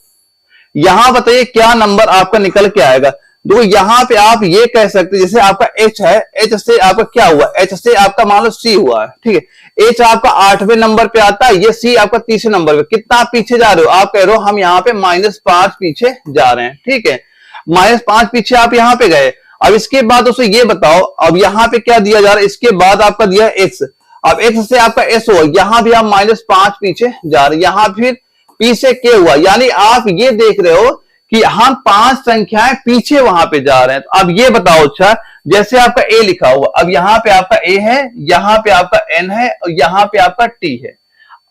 यहां बताइए क्या नंबर आपका निकल के आएगा। देखो यहाँ पे आप ये कह सकते हैं, जैसे आपका एच है, एच से आपका क्या हुआ, एच से आपका मान लो सी हुआ है, ठीक है। एच आपका 8वें नंबर पे आता है, ये सी आपका 30वें नंबर पे। कितना आप पीछे जा रहे हो, आप कह रहे हो हम यहाँ पे -5 पीछे जा रहे हैं, ठीक है। -5 पीछे आप यहाँ पे गए। अब इसके बाद दोस्तों ये बताओ, अब यहाँ पे क्या दिया जा रहा है, इसके बाद आपका दिया एक्स। अब एक्स से आपका एस हुआ, यहां भी आप -5 पीछे जा रहे हैं, यहां फिर पी से के हुआ। यानी आप ये देख रहे हो कि हम 5 संख्याएं पीछे वहां पे जा रहे हैं। तो अब ये बताओ, अच्छा जैसे आपका ए लिखा हुआ, अब यहाँ पे आपका ए है, यहाँ पे आपका एन है और यहाँ पे आपका टी है।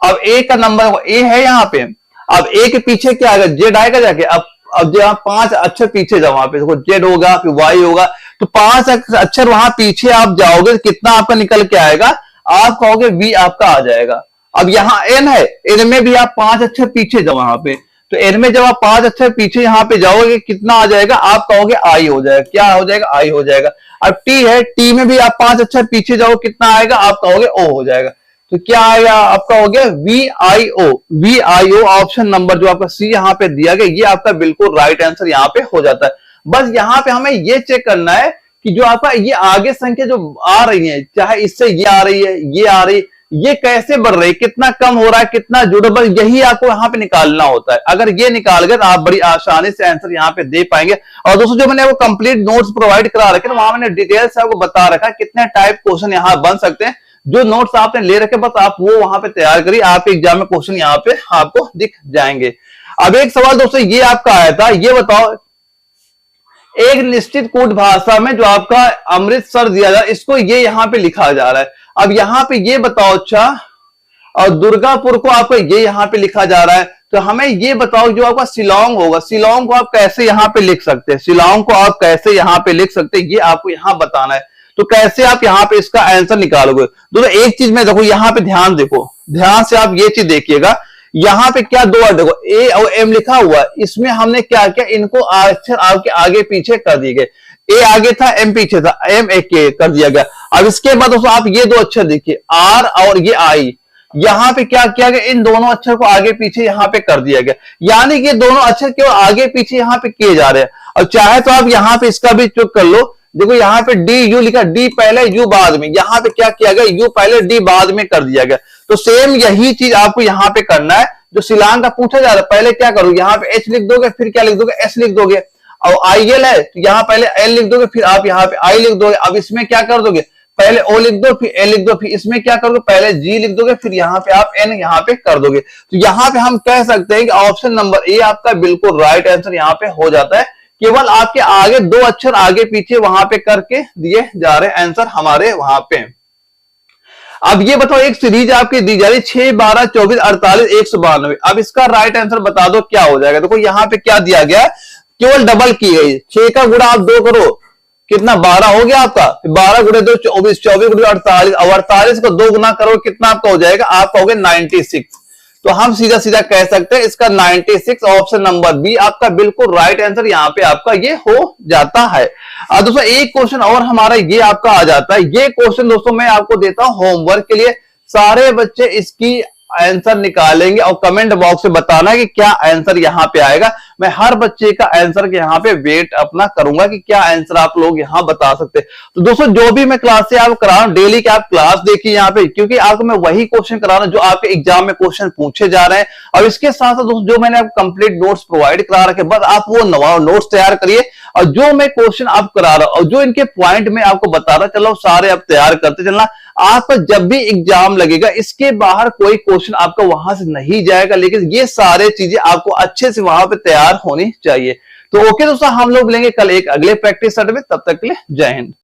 अब ए का नंबर ए है यहाँ पे, अब ए के पीछे क्या आएगा, जेड आएगा जाके। अब जो आप 5 अक्षर पीछे जाओ, वहां पे देखो जेड होगा, फिर वाई होगा, तो 5 अक्षर वहां पीछे आप जाओगे, कितना आपका निकल के आएगा, आप कहोगे वी आपका आ जाएगा। अब यहाँ एन है, एन में भी आप 5 अक्षर पीछे जाओ वहां पे, तो एन में जब आप 5 अक्षर पीछे यहाँ पे जाओगे, कितना आ जाएगा, आप कहोगे आई हो जाएगा। क्या हो जाएगा, आई हो जाएगा। अब टी है, टी में भी आप 5 अक्षर पीछे जाओ, कितना आएगा, आप कहोगे ओ हो जाएगा। तो क्या आएगा, आपका हो गया V I O. V I O option number जो आपका सी यहाँ पे दिया गया, ये आपका बिल्कुल राइट आंसर यहाँ पे हो जाता है। बस यहाँ पे हमें ये चेक करना है कि जो आपका ये आगे संख्या जो आ रही है, चाहे इससे ये आ रही है, ये आ रही है, ये कैसे बढ़ रही है, कितना कम हो रहा है, कितना जुड़ा, बस यही आपको यहाँ पे निकालना होता है। अगर ये निकाल गए तो आप बड़ी आसानी से आंसर यहाँ पे दे पाएंगे। और दोस्तों जो मैंने वो कंप्लीट नोट्स प्रोवाइड करा रखे, वहां मैंने डिटेल से आपको बता रखा कितने टाइप क्वेश्चन यहाँ बन सकते हैं। जो नोट्स आपने ले रखे, बस आप वो वहां पे तैयार करिए, आपके एग्जाम में क्वेश्चन यहाँ पे आपको दिख जाएंगे। अब एक सवाल दोस्तों ये आपका आया था, ये बताओ एक निश्चित कूट भाषा में जो आपका अमृतसर दिया जा रहा है, इसको ये यहाँ पे लिखा जा रहा है। अब यहाँ पे ये बताओ, अच्छा और दुर्गापुर को आपको ये यहाँ पे लिखा जा रहा है, तो हमें ये बताओ जो आपका शिलोंग होगा, शिलोंग को आप कैसे यहाँ पे लिख सकते हैं, शिलोंग को आप कैसे यहाँ पे लिख सकते हैं, ये आपको यहाँ बताना है। तो कैसे आप यहाँ पे इसका आंसर निकालोगे। दोस्तों एक चीज में देखो, यहाँ पे ध्यान देखो, ध्यान से आप ये चीज देखिएगा, यहाँ पे क्या दो देखो ए और एम लिखा हुआ है, इसमें हमने क्या किया, इनको अक्षर आपके आगे पीछे कर दिए गए। ए आगे था, एम पीछे था, एम एक कर दिया गया। अब इसके बाद दोस्तों आप ये दो अक्षर देखिए, आर और ये आई, यहाँ पे क्या किया गया, इन दोनों अक्षर को आगे पीछे यहाँ पे कर दिया गया। यानी कि दोनों अक्षर केवल आगे पीछे यहाँ पे किए जा रहे हैं। और चाहे तो आप यहाँ पे इसका भी चेक कर लो, देखो यहाँ पे डी यू लिखा, डी पहले यू बाद में, यहाँ पे क्या किया गया, यू पहले डी बाद में कर दिया गया। तो सेम यही चीज आपको यहाँ पे करना है जो शिलांग का पूछा जा रहा है। पहले क्या करोगे, यहाँ पे एच लिख दोगे, फिर क्या लिख दोगे, एस लिख दोगे। और आई एल है तो यहाँ पहले एल लिख दोगे, फिर आप यहाँ पे आई लिख दोगे। अब इसमें क्या कर दोगे, पहले ओ लिख दो, फिर एल लिख दो, फिर इसमें क्या करोगे, पहले जी लिख दोगे, फिर यहाँ पे आप एन यहाँ पे कर दोगे। तो यहाँ पे हम कह सकते हैं कि ऑप्शन नंबर ए आपका बिल्कुल राइट आंसर यहाँ पे हो जाता है। केवल आपके आगे दो अक्षर आगे पीछे वहां पे करके दिए जा रहे आंसर हमारे वहां पे। अब ये बताओ, एक सीरीज आपकी दी जा रही है 6, 12, 24, 48, 192। अब इसका राइट आंसर बता दो क्या हो जाएगा। देखो यहाँ पे क्या दिया गया, केवल डबल की गई, 6 का गुणा आप 2 करो, कितना 12 हो गया आपका, 12 गुणे 2 24, 24 गुणे 48, और 48 को 2 गुना करो, कितना आपका हो जाएगा, आपका हो गया 96। तो हम सीधा सीधा कह सकते हैं इसका 96 ऑप्शन नंबर बी आपका बिल्कुल राइट आंसर यहाँ पे आपका ये हो जाता है। दोस्तों एक क्वेश्चन और हमारा ये आपका आ जाता है। ये क्वेश्चन दोस्तों मैं आपको देता हूं होमवर्क के लिए, सारे बच्चे इसकी आंसर निकालेंगे और कमेंट बॉक्स में बताना है कि क्या आंसर यहाँ पे आएगा। मैं हर बच्चे का आंसर के यहाँ पे वेट अपना करूंगा कि क्या आंसर आप लोग यहाँ बता सकते हैं। तो दोस्तों जो भी मैं क्लास से आप करा रहा हूं, डेली के आप क्लास देखिए यहाँ पे, क्योंकि आपको मैं वही क्वेश्चन करा रहा हूं जो आपके एग्जाम में क्वेश्चन पूछे जा रहे हैं। और इसके साथ साथ दोस्तों जो मैंने आपको कंप्लीट नोट्स प्रोवाइड करा रखे, बस आप वो नोट्स तैयार करिए और जो मैं क्वेश्चन आप करा रहा हूं और जो इनके पॉइंट में आपको बता रहा चलो सारे आप तैयार करते चलना। आपका जब भी एग्जाम लगेगा इसके बाहर कोई क्वेश्चन आपका वहां से नहीं जाएगा, लेकिन ये सारे चीजें आपको अच्छे से वहां पे तैयार होनी चाहिए। तो ओके दोस्तों, हम लोग लेंगे कल एक अगले प्रैक्टिस सेट में, तब तक के लिए जय हिंद।